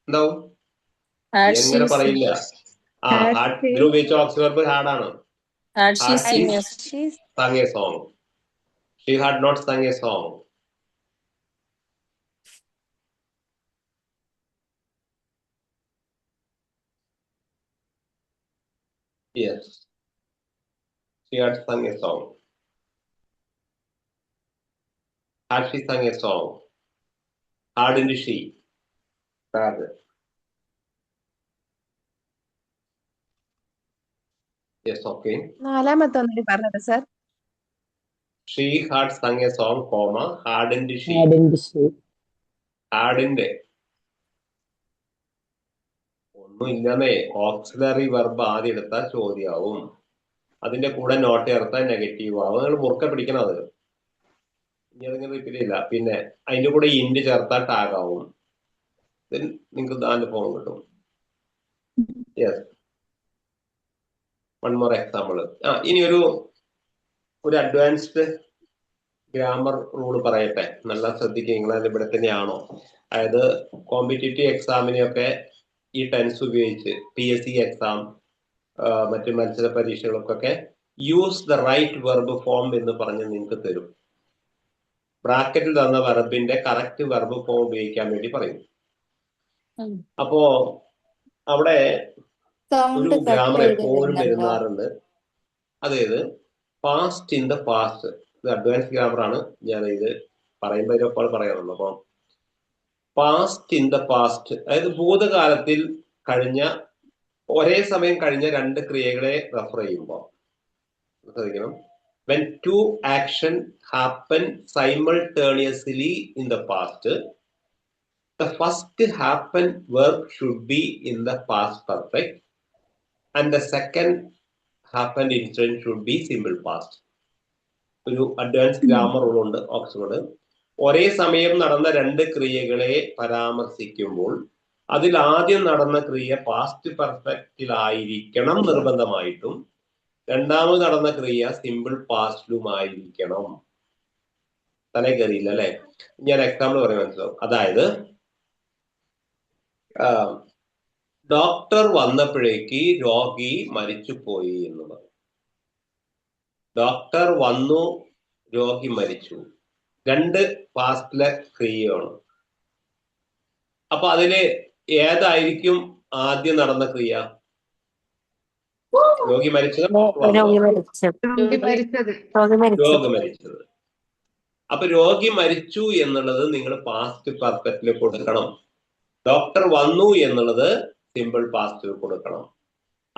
എന്താവും? എങ്ങനെ പറയില്ല. ഹാഡ് ഇതിൽ ഉപയോഗിച്ച ഓക്സിലറി ഹാഡ് ആണ്. Had she sung a song? She had not sung a song. Yes. She had sung a song. Had she sung a song? Hadn't she? Had. Yes, okay. നാലാമത്തെ ഒന്നുകൂടി പറഞ്ഞത് sir. She had sung a song, comma, hadn't she? Hadn't she? Hadn't. ഒന്നും ഇല്ലെന്നേ. Auxiliary verb ആദ്യം എടുത്താൽ ചോദ്യമാവും. അതിന്റെ കൂടെ not ചേർത്താൽ നെഗറ്റീവ് ആവും. നിങ്ങൾ മുറുക്കെ പിടിക്കണം അത്. ഇനി അതിങ്ങനെ റിപ്പീറ്റ് ചെയ്യില്ല. പിന്നെ അതിന്റെ കൂടെ ഇൻഡ് ചേർത്താൽ ടാഗ് ആവും. നിങ്ങൾക്ക് 4 ഫോം കിട്ടും. യെസ്. One more example. ഇനി ഒരു അഡ്വാൻസ്ഡ് ഗ്രാമർ റൂൾ പറയട്ടെ. നല്ല ശ്രദ്ധിക്കുക. നിങ്ങൾ ഇവിടെ തന്നെയാണോ? അതായത് കോമ്പറ്റേറ്റീവ് എക്സാമിനെയൊക്കെ ഈ ടെൻസ് ഉപയോഗിച്ച് PSC എക്സാം മറ്റു മത്സര പരീക്ഷകൾക്കൊക്കെ use the right verb form എന്ന് പറഞ്ഞ് നിങ്ങൾക്ക് തരും. ബ്രാക്കറ്റിൽ തന്ന വെർബിന്റെ കറക്റ്റ് വെർബ് ഫോം ഉപയോഗിക്കാൻ വേണ്ടി പറയും. അപ്പോ അവിടെ ഒരു ഗ്രാമർ എപ്പോഴും വരുന്നാറുണ്ട്. അതായത് പാസ്റ്റ് ഇൻ ദ പാസ്റ്റ്. ഇത് അഡ്വാൻസ് ഗ്രാമർ ആണ്. ഞാൻ ഇത് പറയുമ്പോൾ ഇതിനൊപ്പം പറയാറുണ്ട്. അപ്പൊ പാസ്റ്റ് ഇൻ ദ പാസ്റ്റ്, അതായത് ഭൂതകാലത്തിൽ കഴിഞ്ഞ ഒരേ സമയം കഴിഞ്ഞ 2 ക്രിയകളെ റെഫർ ചെയ്യുമ്പോൾ ശ്രദ്ധിക്കണം. When 2 action happen simultaneously in the past, the first happen verb should be in the past perfect and the second happened instant should be simple past. ഒരു advance grammar rule ഉണ്ട് Oxford. ഒരേ സമയം നടന്ന 2 ക്രിയകളെ പരാമർശിക്കുമ്പോൾ അതിൽ ആദ്യം നടന്ന ക്രിയ പാസ്റ്റ് പെർഫെക്റ്റിലായിരിക്കണം നിർബന്ധമായിട്ടും, രണ്ടാമത് നടന്ന ക്രിയ സിമ്പിൾ പാസ്റ്റിലുമായിരിക്കണം. തലേ കയറിയില്ല അല്ലെ? ഞാൻ എക്സാമ്പിൾ പറയാൻ മനസ്സിലാവും. അതായത് ഡോക്ടർ വന്നപ്പോഴേക്ക് രോഗി മരിച്ചുപോയി എന്ന് പറയും. ഡോക്ടർ വന്നു, രോഗി മരിച്ചു. 2 പാസ്റ്റിലെ ക്രിയയാണ്. അപ്പൊ അതില് ഏതായിരിക്കും ആദ്യം നടന്ന ക്രിയ? രോഗി മരിച്ചത്. രോഗി മരിച്ചത്. അപ്പൊ രോഗി മരിച്ചു എന്നുള്ളത് നിങ്ങൾ പാസ്റ്റ് പെർഫെക്റ്റിൽ കൊടുക്കണം. ഡോക്ടർ വന്നു എന്നുള്ളത് സിമ്പിൾ പാസ്റ്റിൽ കൊടുക്കണം.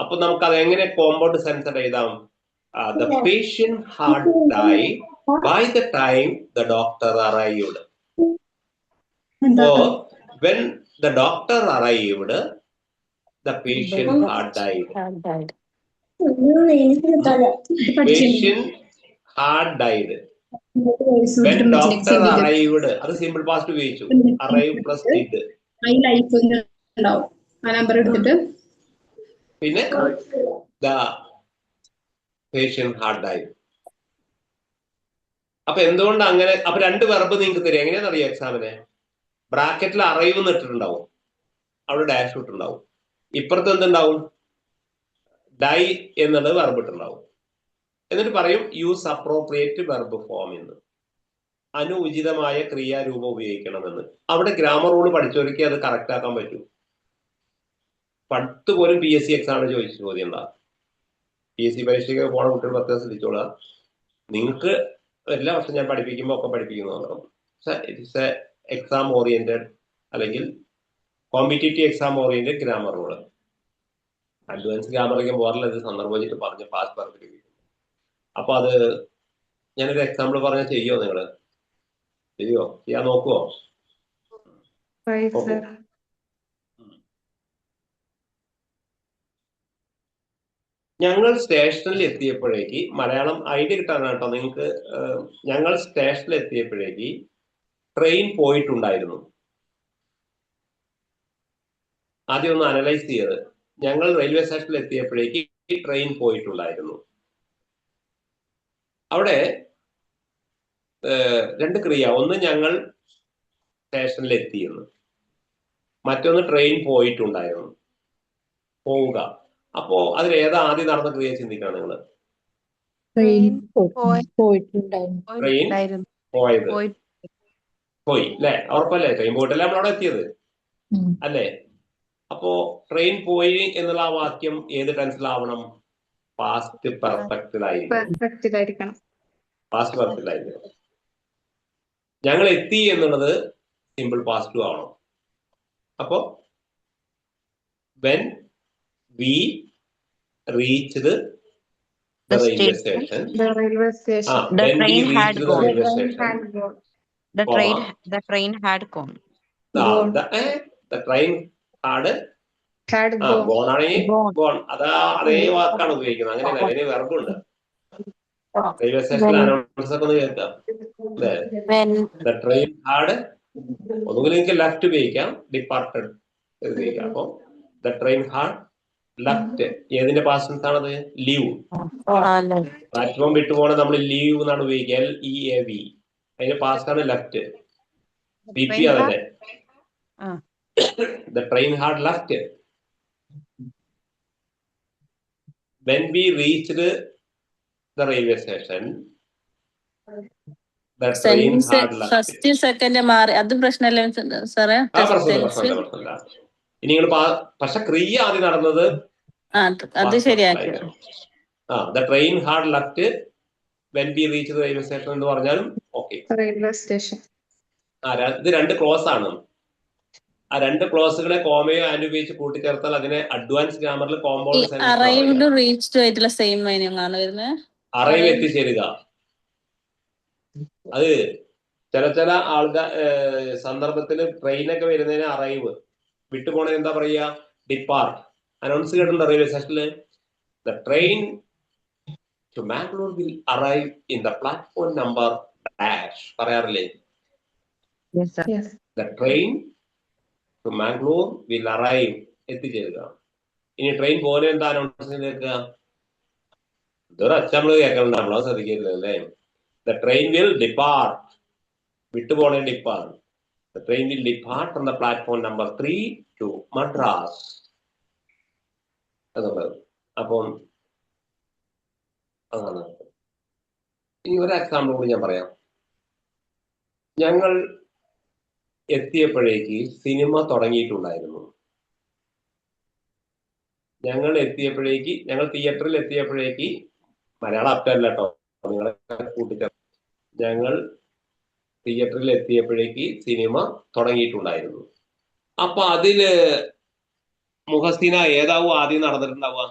അപ്പൊ നമുക്ക് അത് എങ്ങനെ കോമ്പൗണ്ട് സെൻസർ എഴുതാം? The patient had died by the time the doctor arrived. So when the doctor arrived, the patient had died. Patient had died. When doctor arrived, അത് സിമ്പിൾ പാസ്റ്റ് ഉപയോഗിച്ചു. Arrive plus did. പിന്നെ the patient had died. അപ്പൊ എന്തുകൊണ്ട് അങ്ങനെ? അപ്പൊ 2 verb നിങ്ങൾക്ക് തരും. എങ്ങനെയാണെന്നറിയാം? എക്സാമിന് ബ്രാക്കറ്റിൽ അറൈവ് ഇട്ടിട്ടുണ്ടാവും, അവിടെ ഡാഷ് ഇട്ടുണ്ടാവും. ഇപ്പുറത്ത് എന്തുണ്ടാവും? ഡൈ എന്നുള്ളത് വെർബ് ഇട്ടുണ്ടാവും. എന്നിട്ട് പറയും യൂസ് അപ്രോപ്രിയേറ്റ് വെർബ് ഫോം എന്ന്. അനുചിതമായ ക്രിയാരൂപം ഉപയോഗിക്കണമെന്ന്. അവിടെ ഗ്രാമർ റൂൾ പഠിച്ചവർക്ക് അത് കറക്റ്റ് ആക്കാൻ പറ്റും. 10 പോലും PSC എക്സാമിന് ചോദിച്ച ചോദ്യം എന്താ? PSC പരീക്ഷയ്ക്ക് പോണ കുട്ടികൾ 10 ശ്രദ്ധിച്ചോളുക. നിങ്ങൾക്ക് എല്ലാ വർഷം ഞാൻ പഠിപ്പിക്കുമ്പോൾ ഒക്കെ പഠിപ്പിക്കുന്നു. ഇറ്റ്സ് എ എക്സാം ഓറിയന്റഡ് അല്ലെങ്കിൽ competitive exam oriented grammar rule. Advance ഗ്രാമറിലേക്ക് പോകാറില്ല. ഇത് സന്ദർഭം വെച്ചിട്ട് പറഞ്ഞ പാസ് പെർഫെക്റ്റ്. അപ്പൊ അത് ഞാനൊരു എക്സാമ്പിൾ പറഞ്ഞാൽ ചെയ്യോ? നിങ്ങള് ചെയ്യോ? ചെയ്യാൻ നോക്കുവോ? ഞങ്ങൾ സ്റ്റേഷനിൽ എത്തിയപ്പോഴേക്ക്, മലയാളം ഐഡിയ കിട്ടാനാണ് കേട്ടോ നിങ്ങൾക്ക്. ഞങ്ങൾ സ്റ്റേഷനിൽ എത്തിയപ്പോഴേക്ക് ട്രെയിൻ പോയിട്ടുണ്ടായിരുന്നു. ആദ്യം ഒന്ന് അനലൈസ് ചെയ്ത് ഞങ്ങൾ റെയിൽവേ സ്റ്റേഷനിൽ എത്തിയപ്പോഴേക്ക് ട്രെയിൻ പോയിട്ടുണ്ടായിരുന്നു. അവിടെ രണ്ട് ക്രിയ, ഒന്ന് ഞങ്ങൾ സ്റ്റേഷനിൽ എത്തിയെന്ന്, മറ്റൊന്ന് ട്രെയിൻ പോയിട്ടുണ്ടായിരുന്നു, പോവുക. അപ്പോ അതിൽ ഏതാ ആദ്യം നടന്ന ക്രിയ ചിന്തിക്കണം നിങ്ങൾ. ട്രെയിൻ ട്രെയിൻ പോയത് പോയി അല്ലെ, ഉറപ്പല്ലേ? ട്രെയിൻ പോയിട്ടല്ലേ നമ്മൾ അവിടെ എത്തിയത് അല്ലേ? അപ്പോ ട്രെയിൻ പോയി എന്നുള്ള ആ വാക്യം ഏത് ടെൻസിലാവണം? പാസ്റ്റ് പെർഫെക്റ്റിലായിരിക്കണം. പാസ്റ്റ് പെർഫെക്റ്റിലായിരിക്കണം. ഞങ്ങൾ എത്തി എന്നുള്ളത് സിമ്പിൾ പാസ്റ്റ് ആവണം. അപ്പോ when we reached the railway station. The train had gone. The train had gone. The train had gone ആണെങ്കിൽ gone, അതാ അതേ വാക്കാണ് ഉപയോഗിക്കുന്നത്. അങ്ങനെയല്ല, അതിന് വെർബുണ്ട്. റെയിൽവേ സ്റ്റേഷനിൽ അനൗൺസ് ഒക്കെ ഒന്ന് കേൾക്കാം. The train had, ഒന്നുകിൽ നിങ്ങൾക്ക് ലെഫ്റ്റ് ഉപയോഗിക്കാം, ഡിപ്പാർട്ടഡ് ഉപയോഗിക്കാം. അപ്പൊ the train had left, ഏതിന്റെ പാസ്റ്റ് ആണത്? ലീവ്. പ്ലാറ്റ്ഫോം വിട്ടുപോകണ നമ്മൾ ലീവ് എന്നാണ് ഉപയോഗിക്കുക, LEAV. അതിന്റെ പാസ്റ്റ് ആണ് ലെഫ്റ്റ്. PP അതല്ലേ. The train had left. When we reached the railway station, the train had left. First second മാറി, അത് പ്രശ്നമല്ലേ സാറേ? പ്രശ്നമില്ല. ഇനി നിങ്ങൾ പക്ഷെ ക്രിയ ആദ്യം നടന്നത് അത് ശരിയാക്കി. The train had left when we reached the railway station എന്ന് പറഞ്ഞാലും ഓക്കെ. Railway station. ഇത് രണ്ട് ക്ലോസ് ആണ്. ആ രണ്ട് ക്ലോസുകളെ കോമയോ ആൻഡ് ഉപയോഗിച്ച് കൂട്ടിച്ചേർത്താൽ അതിനെ അഡ്വാൻസ് ഗ്രാമറിൽ കോമ്പൗണ്ട് സെൻസ്. അറൈവ്ഡ് റീച്ച്ഡ് ആയിട്ടുള്ള സെയിം മീനിങ് ആണ് വരുന്നത്. അറൈവ് എത്തിച്ചേരുക. അത് ചില ആൾക്കാർ സന്ദർഭത്തിൽ ട്രെയിനൊക്കെ വരുന്നതിന് അറൈവ്, വിട്ടുപോണത് എന്താ പറയുക? ഡിപ്പാർട്ട്. അനൗൺസ് കേട്ടിട്ടുണ്ടോ റെയിൽവേ സ്റ്റേഷനിൽ? The train to Mangalore will arrive in the platform number dash. പറയാറില്ലേ? Yes, sir. The train to Mangalore will arrive, എത്തിച്ചേരുക. ഇനി ട്രെയിൻ പോലെ എന്താ അനൗൺസ് കേൾക്കുക? ഇതൊരു നമ്മൾ കേൾക്കണം, നമ്മളത് ശ്രദ്ധിക്കില്ല അല്ലേ? The train will depart, വിട്ടുപോണേ depart. The train will depart from the platform number 3 to Madras. എന്നുള്ളത്. അപ്പം അതാണ്. ഇനി ഒരു എക്സാമ്പിൾ കൂടി ഞാൻ പറയാം. ഞങ്ങൾ എത്തിയപ്പോഴേക്ക് സിനിമ തുടങ്ങിയിട്ടുണ്ടായിരുന്നു. ഞങ്ങൾ തിയേറ്ററിൽ എത്തിയപ്പോഴേക്ക്, മലയാളം അപ്റ്റല്ല കേട്ടോ, നിങ്ങളെ കൂട്ടിച്ചേർ, ഞങ്ങൾ തിയേറ്ററിൽ എത്തിയപ്പോഴേക്ക് സിനിമ തുടങ്ങിയിട്ടുണ്ടായിരുന്നു. അപ്പൊ അതില് മുഹസിന ഏതാവും ആദ്യം നടന്നിട്ടുണ്ടാവുക?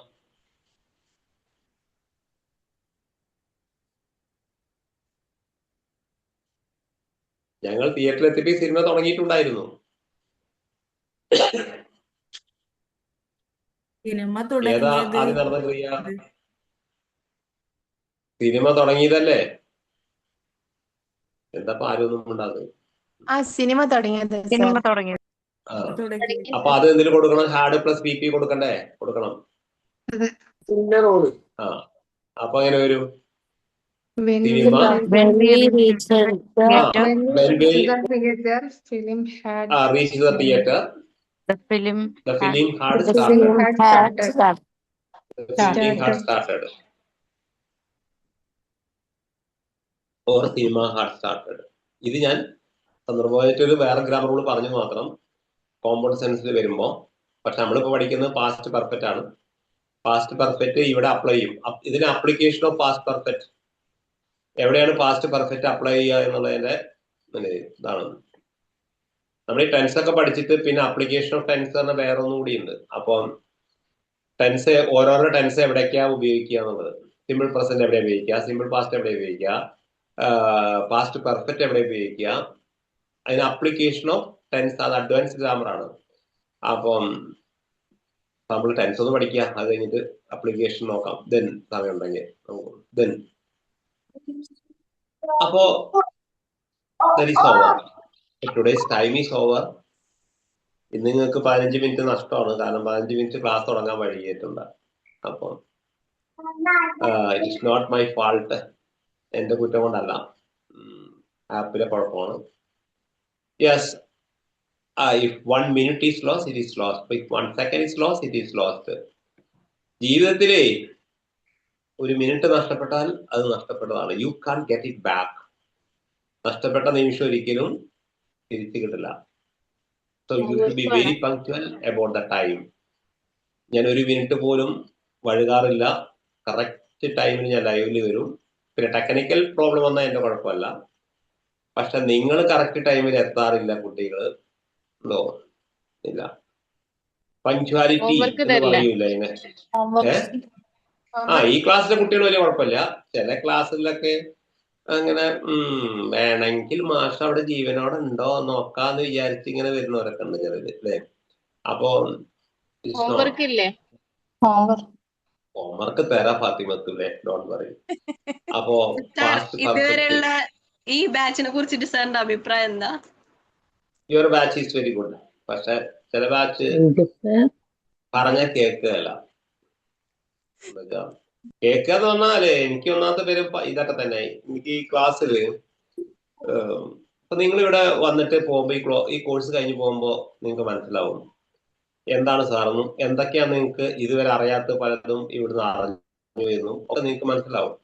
ഞങ്ങൾ തിയേറ്ററിൽ എത്തിയപ്പോ സിനിമ തുടങ്ങിയിട്ടുണ്ടായിരുന്നു. ഏതാ ആദ്യം നടന്ന ക്രിയ? സിനിമ തുടങ്ങിയതല്ലേ? എന്താ ആരൊന്നും ഉണ്ടാകുന്നത്? സിനിമ തുടങ്ങിയത്. അപ്പൊ അത് എന്തിനു കൊടുക്കണം? ഹാഡ് പ്ലസ് PP കൊടുക്കണ്ടേ? കൊടുക്കണം. അപ്പൊ അങ്ങനെ വരും. Cinema reached the theater, the film had started. Or cinema had started. ഇത് ഞാൻ സന്ദർഭമായിട്ടൊരു വേറെ ഗ്രാമർ റൂൾ പറഞ്ഞു മാത്രം, കോമ്പൗണ്ട് സെൻസിൽ വരുമ്പോ. പക്ഷെ നമ്മളിപ്പോ പഠിക്കുന്നത് പാസ്റ്റ് പെർഫെക്റ്റ് ആണ്. പാസ്റ്റ് പെർഫെക്റ്റ് ഇവിടെ അപ്ലൈ ചെയ്യും. ഇതിന് അപ്ലിക്കേഷൻ ഓഫ് പാസ്റ്റ് പെർഫെക്റ്റ്, എവിടെയാണ് പാസ്റ്റ് പെർഫെക്റ്റ് അപ്ലൈ ചെയ്യുക എന്നുള്ളതിന്റെ ഇതാണ്. നമ്മൾ ഈ ടെൻസ് ഒക്കെ പഠിച്ചിട്ട് പിന്നെ അപ്ലിക്കേഷൻ ഓഫ് ടെൻസ് പറഞ്ഞ വേറെ ഒന്നും കൂടി ഉണ്ട്. അപ്പം ടെൻസ്, ഓരോരോ ടെൻസ് എവിടേക്കാ ഉപയോഗിക്കുക എന്നുള്ളത്. സിമ്പിൾ പ്രസന്റ് എവിടെ ഉപയോഗിക്കുക, സിമ്പിൾ പാസ്റ്റ് എവിടെ ഉപയോഗിക്കുക, പാസ്റ്റ് പെർഫെക്റ്റ് എവിടെ ഉപയോഗിക്കുക, അതിന് അപ്ലിക്കേഷൻ ഓഫ് ടെൻസ്, അത് അഡ്വാൻസ് ഗ്രാമർ ആണ്. അപ്പം നമ്മൾ ടെൻസ് ഒന്ന് പഠിക്കുക, അത് കഴിഞ്ഞിട്ട് അപ്ലിക്കേഷൻ നോക്കാം. ദെൻ സമയം ഉണ്ടെങ്കിൽ ദെൻ. അപ്പോ that is over. Today's time is over. ഇന്ന് നിങ്ങൾക്ക് 15 മിനിറ്റ് നഷ്ടമാണ്, കാരണം 15 മിനിറ്റ് ക്ലാസ് തുടങ്ങാൻ വൈകിയിട്ടുണ്ട്. അപ്പം it is not my fault, എന്റെ കുറ്റം കൊണ്ടല്ല, ആപ്പിലെ കുഴപ്പമാണ്. Yes, if 1 minute is lost, it is lost. If 1 second is lost, it is lost. ജീവിതത്തിലെ 1 മിനിറ്റ് നഷ്ടപ്പെട്ടാൽ അത് നഷ്ടപ്പെട്ടതാണ്. You can get it back. നഷ്ടപ്പെട്ട നിമിഷം ഒരിക്കലും തിരിച്ചു കിട്ടില്ല. So you should be very punctual about the time. ഞാൻ 1 മിനിറ്റ് പോലും വഴുകാറില്ല. കറക്റ്റ് ടൈമിന് ഞാൻ ലൈവില് വരും. പിന്നെ ടെക്നിക്കൽ പ്രോബ്ലം വന്നാൽ എന്റെ കുഴപ്പമല്ല. പക്ഷെ നിങ്ങൾ കറക്റ്റ് ടൈമിൽ എത്താറില്ല കുട്ടികൾ. ഇല്ല, പങ്ക്ച്വാലിറ്റി എന്ന് പറയൂല അതിനെ. ഈ ക്ലാസ്സിലെ കുട്ടികൾ വലിയ കുഴപ്പമില്ല. ചില ക്ലാസ്സിലൊക്കെ അങ്ങനെ വേണമെങ്കിൽ മാഷ് അവിടെ ജീവനോടെ ഉണ്ടോ നോക്കാന്ന് വിചാരിച്ച് ഇങ്ങനെ വരുന്നവരൊക്കെ ഉണ്ട് ചിലര്, അല്ലേ? അപ്പൊ ഹോംവർക്ക് തരാ ഫാത്തിമത്തല്ലേ, ഡോണ്ട് വറി. അപ്പോ ഇതുവരെയുള്ള ഈ ബാച്ചിനെ കുറിച്ചിട്ട് സാറിന്റെ അഭിപ്രായം എന്താ? Your batch is very good. പക്ഷെ ചില ബാച്ച് പറഞ്ഞ കേൾക്കുകയല്ല. കേൾക്കുക എന്ന് പറഞ്ഞാല് എനിക്ക് ഒന്നാമത്തെ പേര് ഇതൊക്കെ തന്നെ. എനിക്ക് ഈ ക്ലാസ്സില് ഇപ്പൊ നിങ്ങൾ ഇവിടെ വന്നിട്ട് പോകുമ്പോ ഈ കോഴ്സ് കഴിഞ്ഞ് പോകുമ്പോ നിങ്ങൾക്ക് മനസ്സിലാവും എന്താണ് സാറെന്നും എന്തൊക്കെയാണ് നിങ്ങൾക്ക് ഇതുവരെ അറിയാത്ത പലതും ഇവിടുന്ന് അറിഞ്ഞു എന്നും ഒക്കെ നിങ്ങൾക്ക് മനസ്സിലാവും.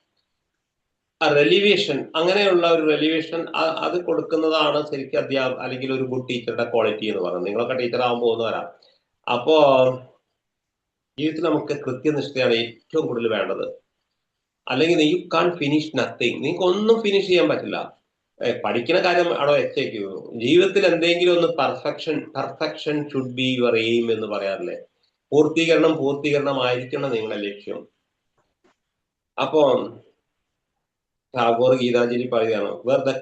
റെലിവേഷൻ, അങ്ങനെയുള്ള ഒരു റെലിവേഷൻ അത് കൊടുക്കുന്നതാണ് ശരിക്കും അധ്യാപകം അല്ലെങ്കിൽ ഒരു ഗുഡ് ടീച്ചറുടെ ക്വാളിറ്റി എന്ന് പറയുന്നത്. നിങ്ങളൊക്കെ ടീച്ചർ ആവാൻ പോകുന്നവരാ. അപ്പോ ജീവിതത്തിൽ നമുക്ക് കൃത്യനിഷ്ഠയാണ് ഏറ്റവും കൂടുതൽ വേണ്ടത്. അല്ലെങ്കിൽ യു കാൺ ഫിനിഷ് നത്തിങ്. നിങ്ങൾക്ക് ഒന്നും ഫിനിഷ് ചെയ്യാൻ പറ്റില്ല. പഠിക്കുന്ന കാര്യം അവിടെ വെച്ചേക്കൂ. ജീവിതത്തിൽ എന്തെങ്കിലും ഒന്ന് perfection should be your aim എന്ന് പറയാറില്ലേ? പൂർത്തീകരണമായിരിക്കണം നിങ്ങളുടെ ലക്ഷ്യം. അപ്പോ ടാഗോർ ഗീതാഞ്ജലി പറയുകയാണ്, വെറുതെ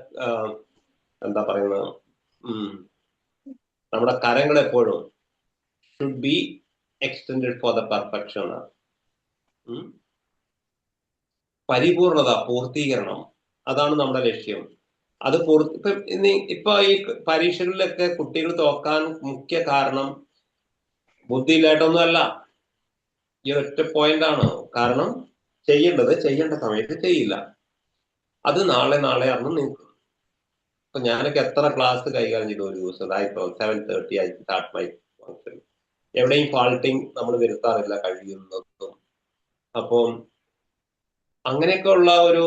എന്താ പറയുന്നത്, നമ്മുടെ കരങ്ങൾ എപ്പോഴും should be extended for the perfection. പരിപൂർണത, പൂർത്തീകരണം, അതാണ് നമ്മുടെ ലക്ഷ്യം. അത് ഇപ്പൊ ഈ പരീക്ഷകളിലൊക്കെ കുട്ടികൾ തോക്കാൻ മുഖ്യ കാരണം ബുദ്ധിയില്ലായിട്ടൊന്നുമല്ല, ഈ ഒറ്റ പോയിന്റ് ആണ്. കാരണം ചെയ്യേണ്ട സമയത്ത് ചെയ്യില്ല. അത് നാളെ അറിഞ്ഞു നിൽക്കും. ഇപ്പൊ ഞാനൊക്കെ എത്ര ക്ലാസ് കൈകാര്യം ചെയ്തു ഒരു ദിവസം. 7:30 I start my function. എവിടെയും ഫാൾട്ടിങ് നമ്മൾ വരുത്താറില്ല കഴിയുന്നതും. അപ്പം അങ്ങനെയൊക്കെ ഉള്ള ഒരു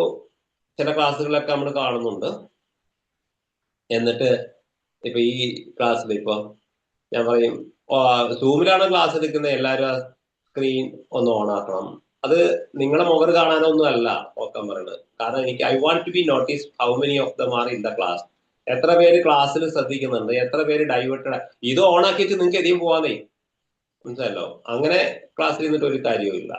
ചില ക്ലാസ്സുകളൊക്കെ നമ്മൾ കാണുന്നുണ്ട്. എന്നിട്ട് ഇപ്പൊ ഈ ക്ലാസ്സിൽ ഇപ്പൊ ഞാൻ പറയും, സൂമിലാണ് ക്ലാസ് എടുക്കുന്നത്, എല്ലാവരും സ്ക്രീൻ ഒന്ന് ഓൺ ആക്കണം. അത് നിങ്ങളെ മുഖർ കാണാനൊന്നും അല്ല ഓക്കാൻ പറയുന്നത്. കാരണം എനിക്ക് I want to be notice how many of them are in the class. എത്ര പേര് ക്ലാസ്സിൽ ശ്രദ്ധിക്കുന്നുണ്ട്, എത്ര പേര് ഡൈവേർട്ടഡ്. ഇത് ഓൺ ആക്കിയിട്ട് നിങ്ങൾക്ക് എതിയും പോവാന്നേ, മനസ്സിലല്ലോ? അങ്ങനെ ക്ലാസ്സിൽ നിന്നിട്ട് ഒരു കാര്യവും ഇല്ല.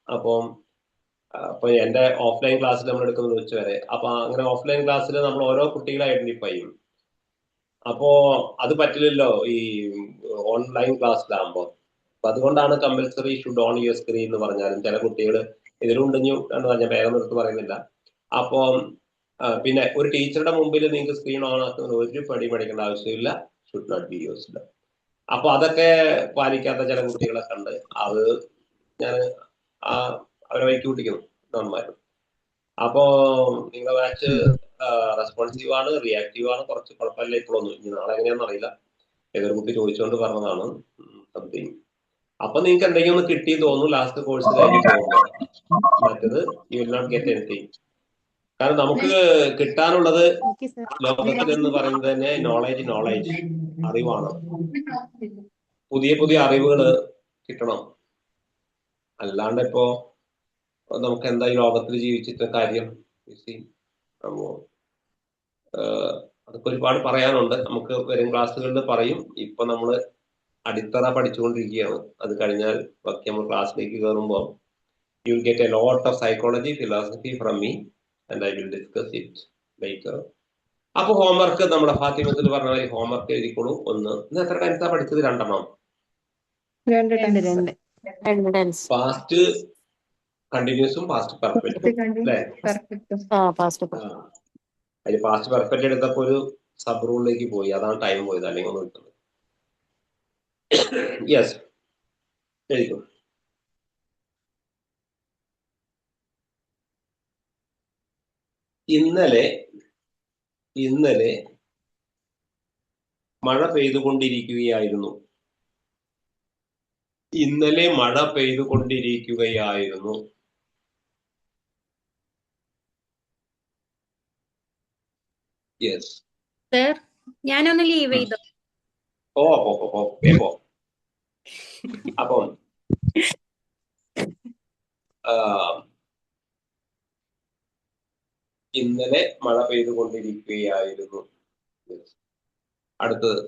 അപ്പൊ എന്റെ ഓഫ്ലൈൻ ക്ലാസ്സിൽ നമ്മൾ എടുക്കുന്നത് ഉച്ചവരെ. അപ്പൊ അങ്ങനെ ഓഫ്ലൈൻ ക്ലാസ്സിൽ നമ്മൾ ഓരോ കുട്ടികളെ ഐഡന്റിഫൈ ചെയ്യും. അപ്പോ അത് പറ്റില്ലല്ലോ ഈ ഓൺലൈൻ ക്ലാസ്സിലാകുമ്പോ. അപ്പൊ അതുകൊണ്ടാണ് compulsory should on your screen എന്ന് പറഞ്ഞാലും ചില കുട്ടികൾ ഇതിലുണ്ടെങ്കിൽ എന്ന് പറഞ്ഞാൽ വേഗം നിർത്ത് പറയുന്നില്ല. അപ്പോ പിന്നെ ഒരു ടീച്ചറുടെ മുമ്പിൽ നിങ്ങൾക്ക് സ്ക്രീൻ ഓൺ ആക്കുന്ന ഒരു പടി പഠിക്കേണ്ട ആവശ്യമില്ല. Should not be used. അപ്പൊ അതൊക്കെ പാലിക്കാത്ത ചില കുട്ടികളൊക്കെ ഉണ്ട്. അത് ഞാൻ അവരെ വൈക്ക് കൂട്ടിക്കുന്നു നന്നായിരുന്നു. അപ്പോ നിങ്ങളുടെ ബാച്ച് റെസ്പോൺസീവ് ആണ്, റിയാക്റ്റീവ് ആണ്, കുറച്ച് കുഴപ്പമില്ല ഇപ്പോഴൊന്നും. ഇനി നാളെ എങ്ങനെയാണെന്ന് അറിയില്ല. ഏതൊരു കുട്ടി ചോദിച്ചുകൊണ്ട് പറഞ്ഞതാണ് സംതിങ്. അപ്പൊ നിങ്ങൾക്ക് എന്തെങ്കിലും ഒന്ന് കിട്ടി തോന്നുന്നു ലാസ്റ്റ് കോഴ്സ് കഴിഞ്ഞ് പോകുമ്പോൾ. മറ്റത് you will not get anything. കാരണം നമുക്ക് കിട്ടാനുള്ളത് ലോകത്തിൽ എന്ന് പറയുന്നത് തന്നെ നോളേജ് അറിവാണ്. പുതിയ അറിവുകൾ കിട്ടണം. അല്ലാണ്ട് ഇപ്പോ നമുക്ക് എന്താ ഈ ലോകത്തിൽ ജീവിച്ചിട്ട് കാര്യം? അതൊക്കെ ഒരുപാട് പറയാനുണ്ട്. നമുക്ക് വരും ക്ലാസ്സുകളിൽ പറയും. ഇപ്പൊ നമ്മൾ അടിത്തറ പഠിച്ചുകൊണ്ടിരിക്കുകയാണ്. അത് കഴിഞ്ഞാൽ ബാക്കി നമ്മൾ ക്ലാസ്സിലേക്ക് കയറുമ്പോൾ you will get a lot of psychology, philosophy from me and I will discuss it later. അപ്പൊ ഹോംവർക്ക് നമ്മുടെ ഫാത്തിമത്തിൽ പറഞ്ഞ മാതിരി ഹോംവർക്ക് എഴുതിക്കോളൂ. ഒന്ന് ഇന്ന് എത്ര ടൈംസാ പഠിച്ചത്? 2 രണ്ട്. പാസ്റ്റ് കണ്ടിന്യൂസും പാസ്റ്റ് പെർഫെക്റ്റും അല്ലേ? അതിൽ പാസ്റ്റ് പെർഫെക്റ്റ് എടുത്തപ്പോ ഒരു സബ് റൂളിലേക്ക് പോയി. അതാണ് ടൈം പോയത്, അല്ലെങ്കിൽ ഒന്നും കിട്ടുന്നത്. യെസ്, എഴുതിക്കോ. ഇന്നലെ മഴ പെയ്തുകൊണ്ടിരിക്കുകയായിരുന്നു. ഇന്നലെ മഴ പെയ്തുകൊണ്ടിരിക്കുകയായിരുന്നു. യെസ്. സർ, ഞാനൊന്ന് ലീവ് ചെയ്തോ. പോ. അപ്പം ഇന്നലെ മഴ പെയ്തുകൊണ്ടിരിക്കുകയായിരുന്നു. അടുത്തത്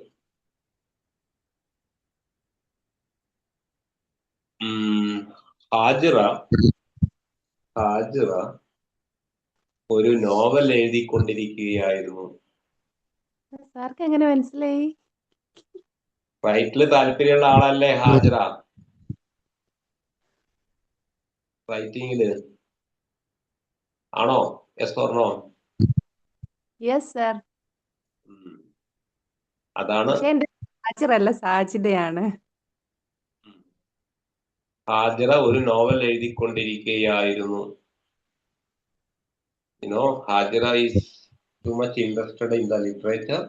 ഹാജിറ ഒരു നോവൽ എഴുതിക്കൊണ്ടിരിക്കുകയായിരുന്നു. സാർക്ക് എങ്ങനെ മനസ്സിലായി? റൈറ്റില് താല്പര്യമുള്ള ആളല്ലേ ഹാജിറ? റൈറ്റിംഗില് ആണോ? Yes or no? Yes sir. അതാണ്. പക്ഷെ എന്റെ സാച്ചിറല്ല, സാച്ചിതയാണ്. ഹാജിറ ഒരു നോവൽ എഴുതിക്കൊണ്ടിരിക്കുകയായിരുന്നു. Hajira is too much interested in the literature.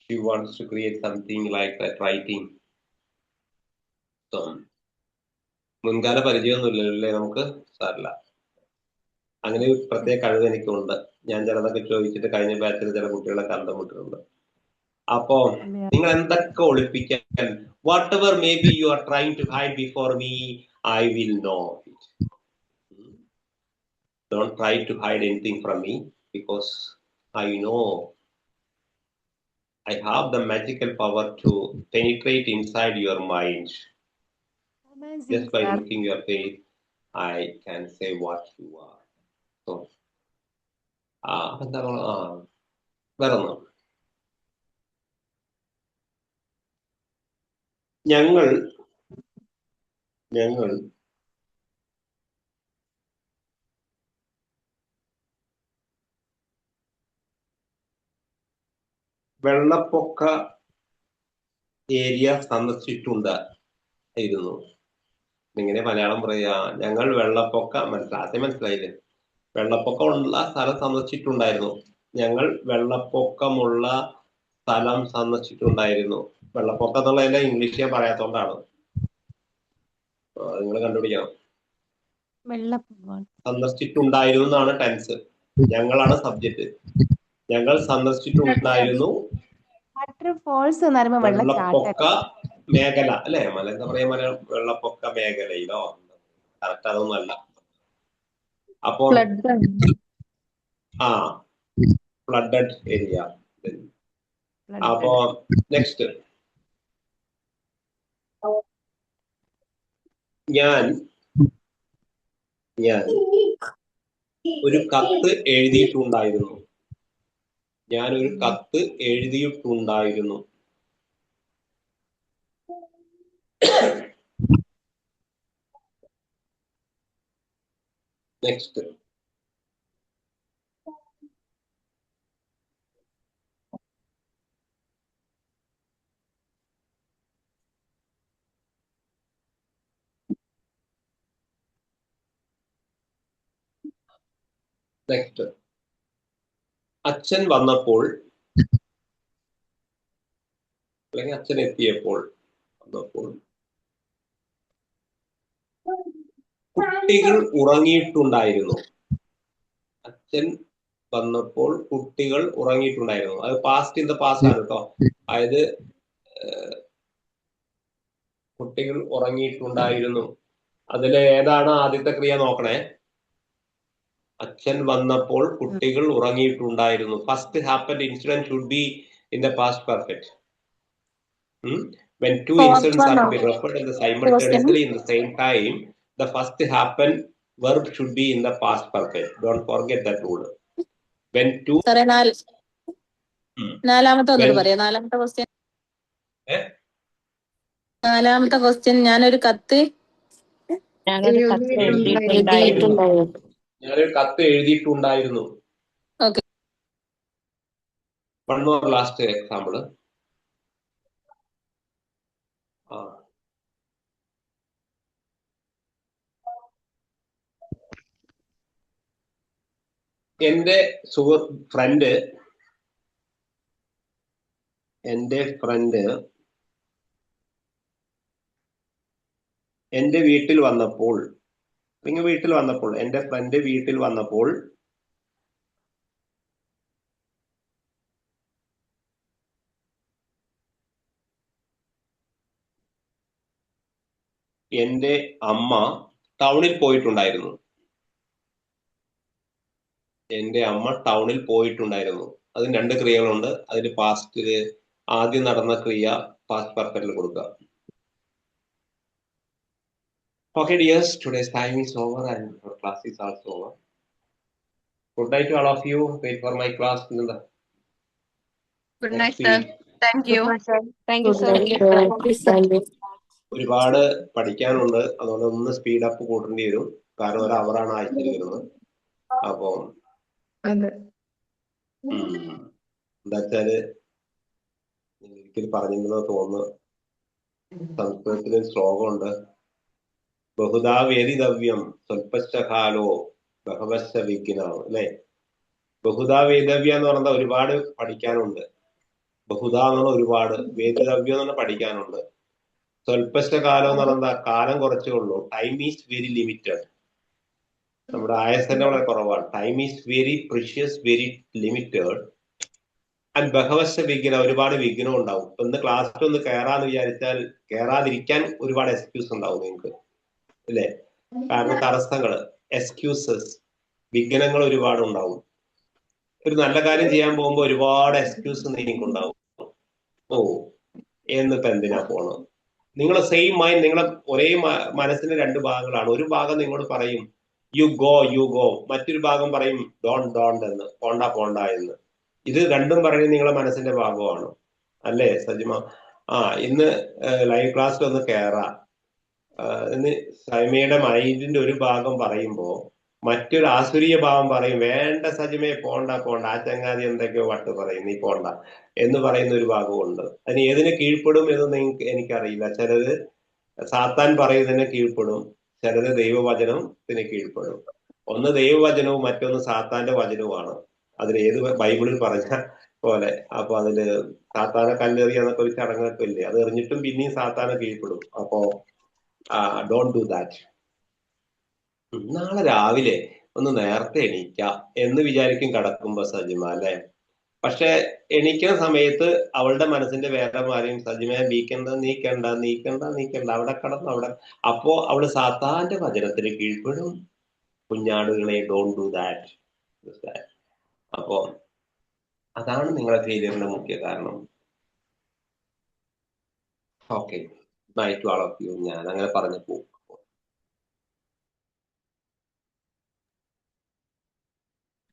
She wants to create something like that writing. So, മുൻകാല പരിചയമൊന്നുമില്ലല്ലേ നമുക്ക്? സാറില്ല. അങ്ങനെ ഒരു പ്രത്യേക കഴിവ് എനിക്കുണ്ട്. ഞാൻ ചിലതൊക്കെ ചോദിച്ചിട്ട് കഴിഞ്ഞ ബാച്ചിൽ ചില കുട്ടികളെ കണ്ടുമുട്ടിട്ടുണ്ട്. അപ്പോ നിങ്ങൾ എന്തൊക്കെ ഒളിപ്പിക്കാൻ, whatever may be you are trying to hide before me, I will know it. Don't try to hide anything from me, because I know I have the magical power to penetrate inside your mind. Amazing, Just by sir. looking your face, I can say what you are. So, വേറൊന്ന്, ഞങ്ങൾ വെള്ളപ്പൊക്ക area സന്ദർശിച്ചിട്ടുണ്ടായിരുന്നു. ഇങ്ങനെ മലയാളം പറയാ. ഞങ്ങൾ ആദ്യം മനസ്സിലായില്ലേ? വെള്ളപ്പൊക്കമുള്ള സ്ഥലം സന്ദർശിച്ചിട്ടുണ്ടായിരുന്നു. ഞങ്ങൾ വെള്ളപ്പൊക്കമുള്ള സ്ഥലം സന്ദർശിച്ചിട്ടുണ്ടായിരുന്നു. വെള്ളപ്പൊക്കം എന്നുള്ളതിന്റെ ഇംഗ്ലീഷ് ഞാൻ പറയാത്തോണ്ടാണ്. നിങ്ങൾ കണ്ടുപിടിക്കണം. സന്ദർശിച്ചിട്ടുണ്ടായിരുന്നു എന്നാണ് ടെൻസ്. ഞങ്ങളാണ് സബ്ജക്റ്റ്. ഞങ്ങൾ സന്ദർശിച്ചിട്ടുണ്ടായിരുന്നു വെള്ളപ്പൊക്ക മേഖല അല്ലെ? എന്താ പറയാ വെള്ളപ്പൊക്ക മേഖലയിലോ? കറക്റ്റ് അതൊന്നുമല്ല. അപ്പോൾ ഫ്ലഡഡ് ഏരിയ. അപ്പോ നെക്സ്റ്റ്, ഞാൻ ഒരു കത്ത് എഴുതിയിട്ടുണ്ടായിരുന്നു. ഞാനൊരു കത്ത് എഴുതിയിട്ടുണ്ടായിരുന്നു. നെക്സ്റ്റ്, അച്ഛൻ വന്നപ്പോൾ, അല്ലെങ്കിൽ അച്ഛൻ എത്തിയപ്പോൾ, കുട്ടികൾ ഉറങ്ങിയിട്ടുണ്ടായിരുന്നു. അച്ഛൻ വന്നപ്പോൾ കുട്ടികൾ ഉറങ്ങിയിട്ടുണ്ടായിരുന്നു. അത് പാസ്റ്റ് ഇൻ ദ പാസ്റ്റ് ആണ് കേട്ടോ. അതായത് കുട്ടികൾ ഉറങ്ങിയിട്ടുണ്ടായിരുന്നു. അതില് ഏതാണ് ആദ്യത്തെ ക്രിയ നോക്കണേ. അച്ഛൻ വന്നപ്പോൾ കുട്ടികൾ ഉറങ്ങിയിട്ടുണ്ടായിരുന്നു. First happened incident should be in the past perfect. When two incidents are to be referred in the simultaneously in the same time, the first happened verb should be in the past perfect. Don't forget that rule. When two നാലാമത്തെ ഒന്നുകൂടെ പറയാം. നാലാമത്തെ question ഞാനൊരു കത്ത് എഴുതിയിട്ടുണ്ടായിരുന്നു. Okay. One more last example. ആ എന്റെ front എന്റെ വീട്ടിൽ വന്നപ്പോൾ എന്റെ ഫ്രണ്ട് വീട്ടിൽ വന്നപ്പോൾ എന്റെ അമ്മ ടൗണിൽ പോയിട്ടുണ്ടായിരുന്നു. അതിന് രണ്ട് ക്രിയകളുണ്ട്. അതിൽ പാസ്റ്റില് ആദ്യം നടന്ന ക്രിയ പാസ്റ്റ് പെർഫെക്റ്റിൽ കൊടുക്കുക. Okay dears, today's time is over and our class is also over. Good night to all of you. Wait for my class. Good night sir. Thank you. Thank you sir. ഒരുപാട് പഠിക്കാനുണ്ട്. അതുകൊണ്ട് ഒന്ന് speed up കൂട്ടേണ്ടി വരും. കാരണം ഒരു അവറാണ് ആഴ്ചയിൽ വരുന്നത്. അപ്പൊ എന്താ വെച്ചാല് ഒരിക്കലും പറഞ്ഞിരുന്നോ തോന്നുന്നു. സംസ്കൃതത്തിൽ ശ്ലോകമുണ്ട്. ബഹുധാ വേദിതവ്യം സ്വൽപ്പശ്ചകാലോ ബഹവശ്ച വിഘ്നാവ് അല്ലെ. ബഹുധാ വേദവ്യ എന്ന് പറഞ്ഞാൽ ഒരുപാട് പഠിക്കാനുണ്ട്. ബഹുധാ എന്ന് പറഞ്ഞാൽ ഒരുപാട്, വേദിതവ്യം എന്ന് പറഞ്ഞാൽ പഠിക്കാനുണ്ട്. സ്വൽപ്പശ്ചകാലം എന്ന് പറഞ്ഞാൽ കാലം കുറച്ചേ ഉള്ളൂ. Time is very limited. നമ്മുടെ ആയുസ് തന്നെ വളരെ കുറവാണ്. Time is very precious, very limited. And ബഹവശ്ച വിഘ്ന, ഒരുപാട് വിഘ്നം ഉണ്ടാവും. ഇന്ന് ക്ലാസ്സിൽ ഒന്ന് കയറാന്ന് വിചാരിച്ചാൽ കയറാതിരിക്കാൻ ഒരുപാട് എക്സ്ക്യൂസ് ഉണ്ടാവും നിങ്ങൾക്ക് അല്ലേ. കാരണം തടസ്സങ്ങള്, എക്സ്ക്യൂസസ്, വിഘ്നങ്ങൾ ഒരുപാട് ഉണ്ടാവും. ഒരു നല്ല കാര്യം ചെയ്യാൻ പോകുമ്പോൾ ഒരുപാട് എക്സ്ക്യൂസ് നിങ്ങൾക്കുണ്ടാവും. ഓ എന്നിപ്പോ എന്തിനാ പോണം. നിങ്ങളെ സെയിം മൈൻഡ്, നിങ്ങളെ ഒരേ മനസ്സിന്റെ രണ്ട് ഭാഗങ്ങളാണ്. ഒരു ഭാഗം നിങ്ങളോട് പറയും യു ഗോ, മറ്റൊരു ഭാഗം പറയും ഡോണ്ട് എന്ന്, പോണ്ട എന്ന്. ഇത് രണ്ടും പറയുന്നത് നിങ്ങളെ മനസ്സിന്റെ ഭാഗമാണ് അല്ലേ സജിമ? ഇന്ന് ലൈവ് ക്ലാസ്സിൽ ഒന്ന് കയറാം. ഇന്ന് സജിമയുടെ മൈൻഡിന്റെ ഒരു ഭാഗം പറയുമ്പോ മറ്റൊരു ആസുരീയ ഭാവം പറയും വേണ്ട സജിമയെ പോണ്ട, ആ ചങ്ങാതി എന്തൊക്കെയോ വട്ട് പറയും, നീ പോണ്ട എന്ന് പറയുന്ന ഒരു ഭാഗമുണ്ട്. അതിന് ഏതിന് കീഴ്പ്പെടും എന്ന് എനിക്കറിയില്ല. ചിലത് സാത്താൻ പറയുന്നതിന് കീഴ്പ്പെടും, ചിലത് ദൈവവചനത്തിന് കീഴ്പ്പെടും. ഒന്ന് ദൈവവചനവും മറ്റൊന്ന് സാത്താന്റെ വചനവുമാണ്. അതിലേത് ബൈബിളിൽ പറഞ്ഞ പോലെ. അപ്പൊ അതില് സാത്താനെ കല്ലെറിയ എന്നൊക്കെ ഒരു ചടങ്ങൊക്കെ ഇല്ലേ, അത് എറിഞ്ഞിട്ടും പിന്നെയും സാത്താനെ കീഴ്പ്പെടും. അപ്പോ ഡോണ്ട് ഡു ദാറ്റ്. നാളെ രാവിലെ ഒന്ന് നേരത്തെ എണീക്കാം എന്ന് വിചാരിക്കും കിടക്കുമ്പോ സജിമ അല്ലെ. പക്ഷെ എണീക്കുന്ന സമയത്ത് അവളുടെ മനസ്സിന്റെ വേറെ മാറിയും സജിമയെ നീക്കണ്ട അവിടെ കിടന്നു അവിടെ. അപ്പോ അവള് സാത്താന്റെ വചനത്തിന് കീഴ്പ്പെടും. കുഞ്ഞാടുകളെ ഡോണ്ട് ഡു ദാറ്റ്. അപ്പോ അതാണ് നിങ്ങളെ ഫെയിലിയറിന്റെ മുഖ്യ കാരണം. Okay, night to all of you. ഞാൻ അങ്ങനെ പറഞ്ഞു പോകും.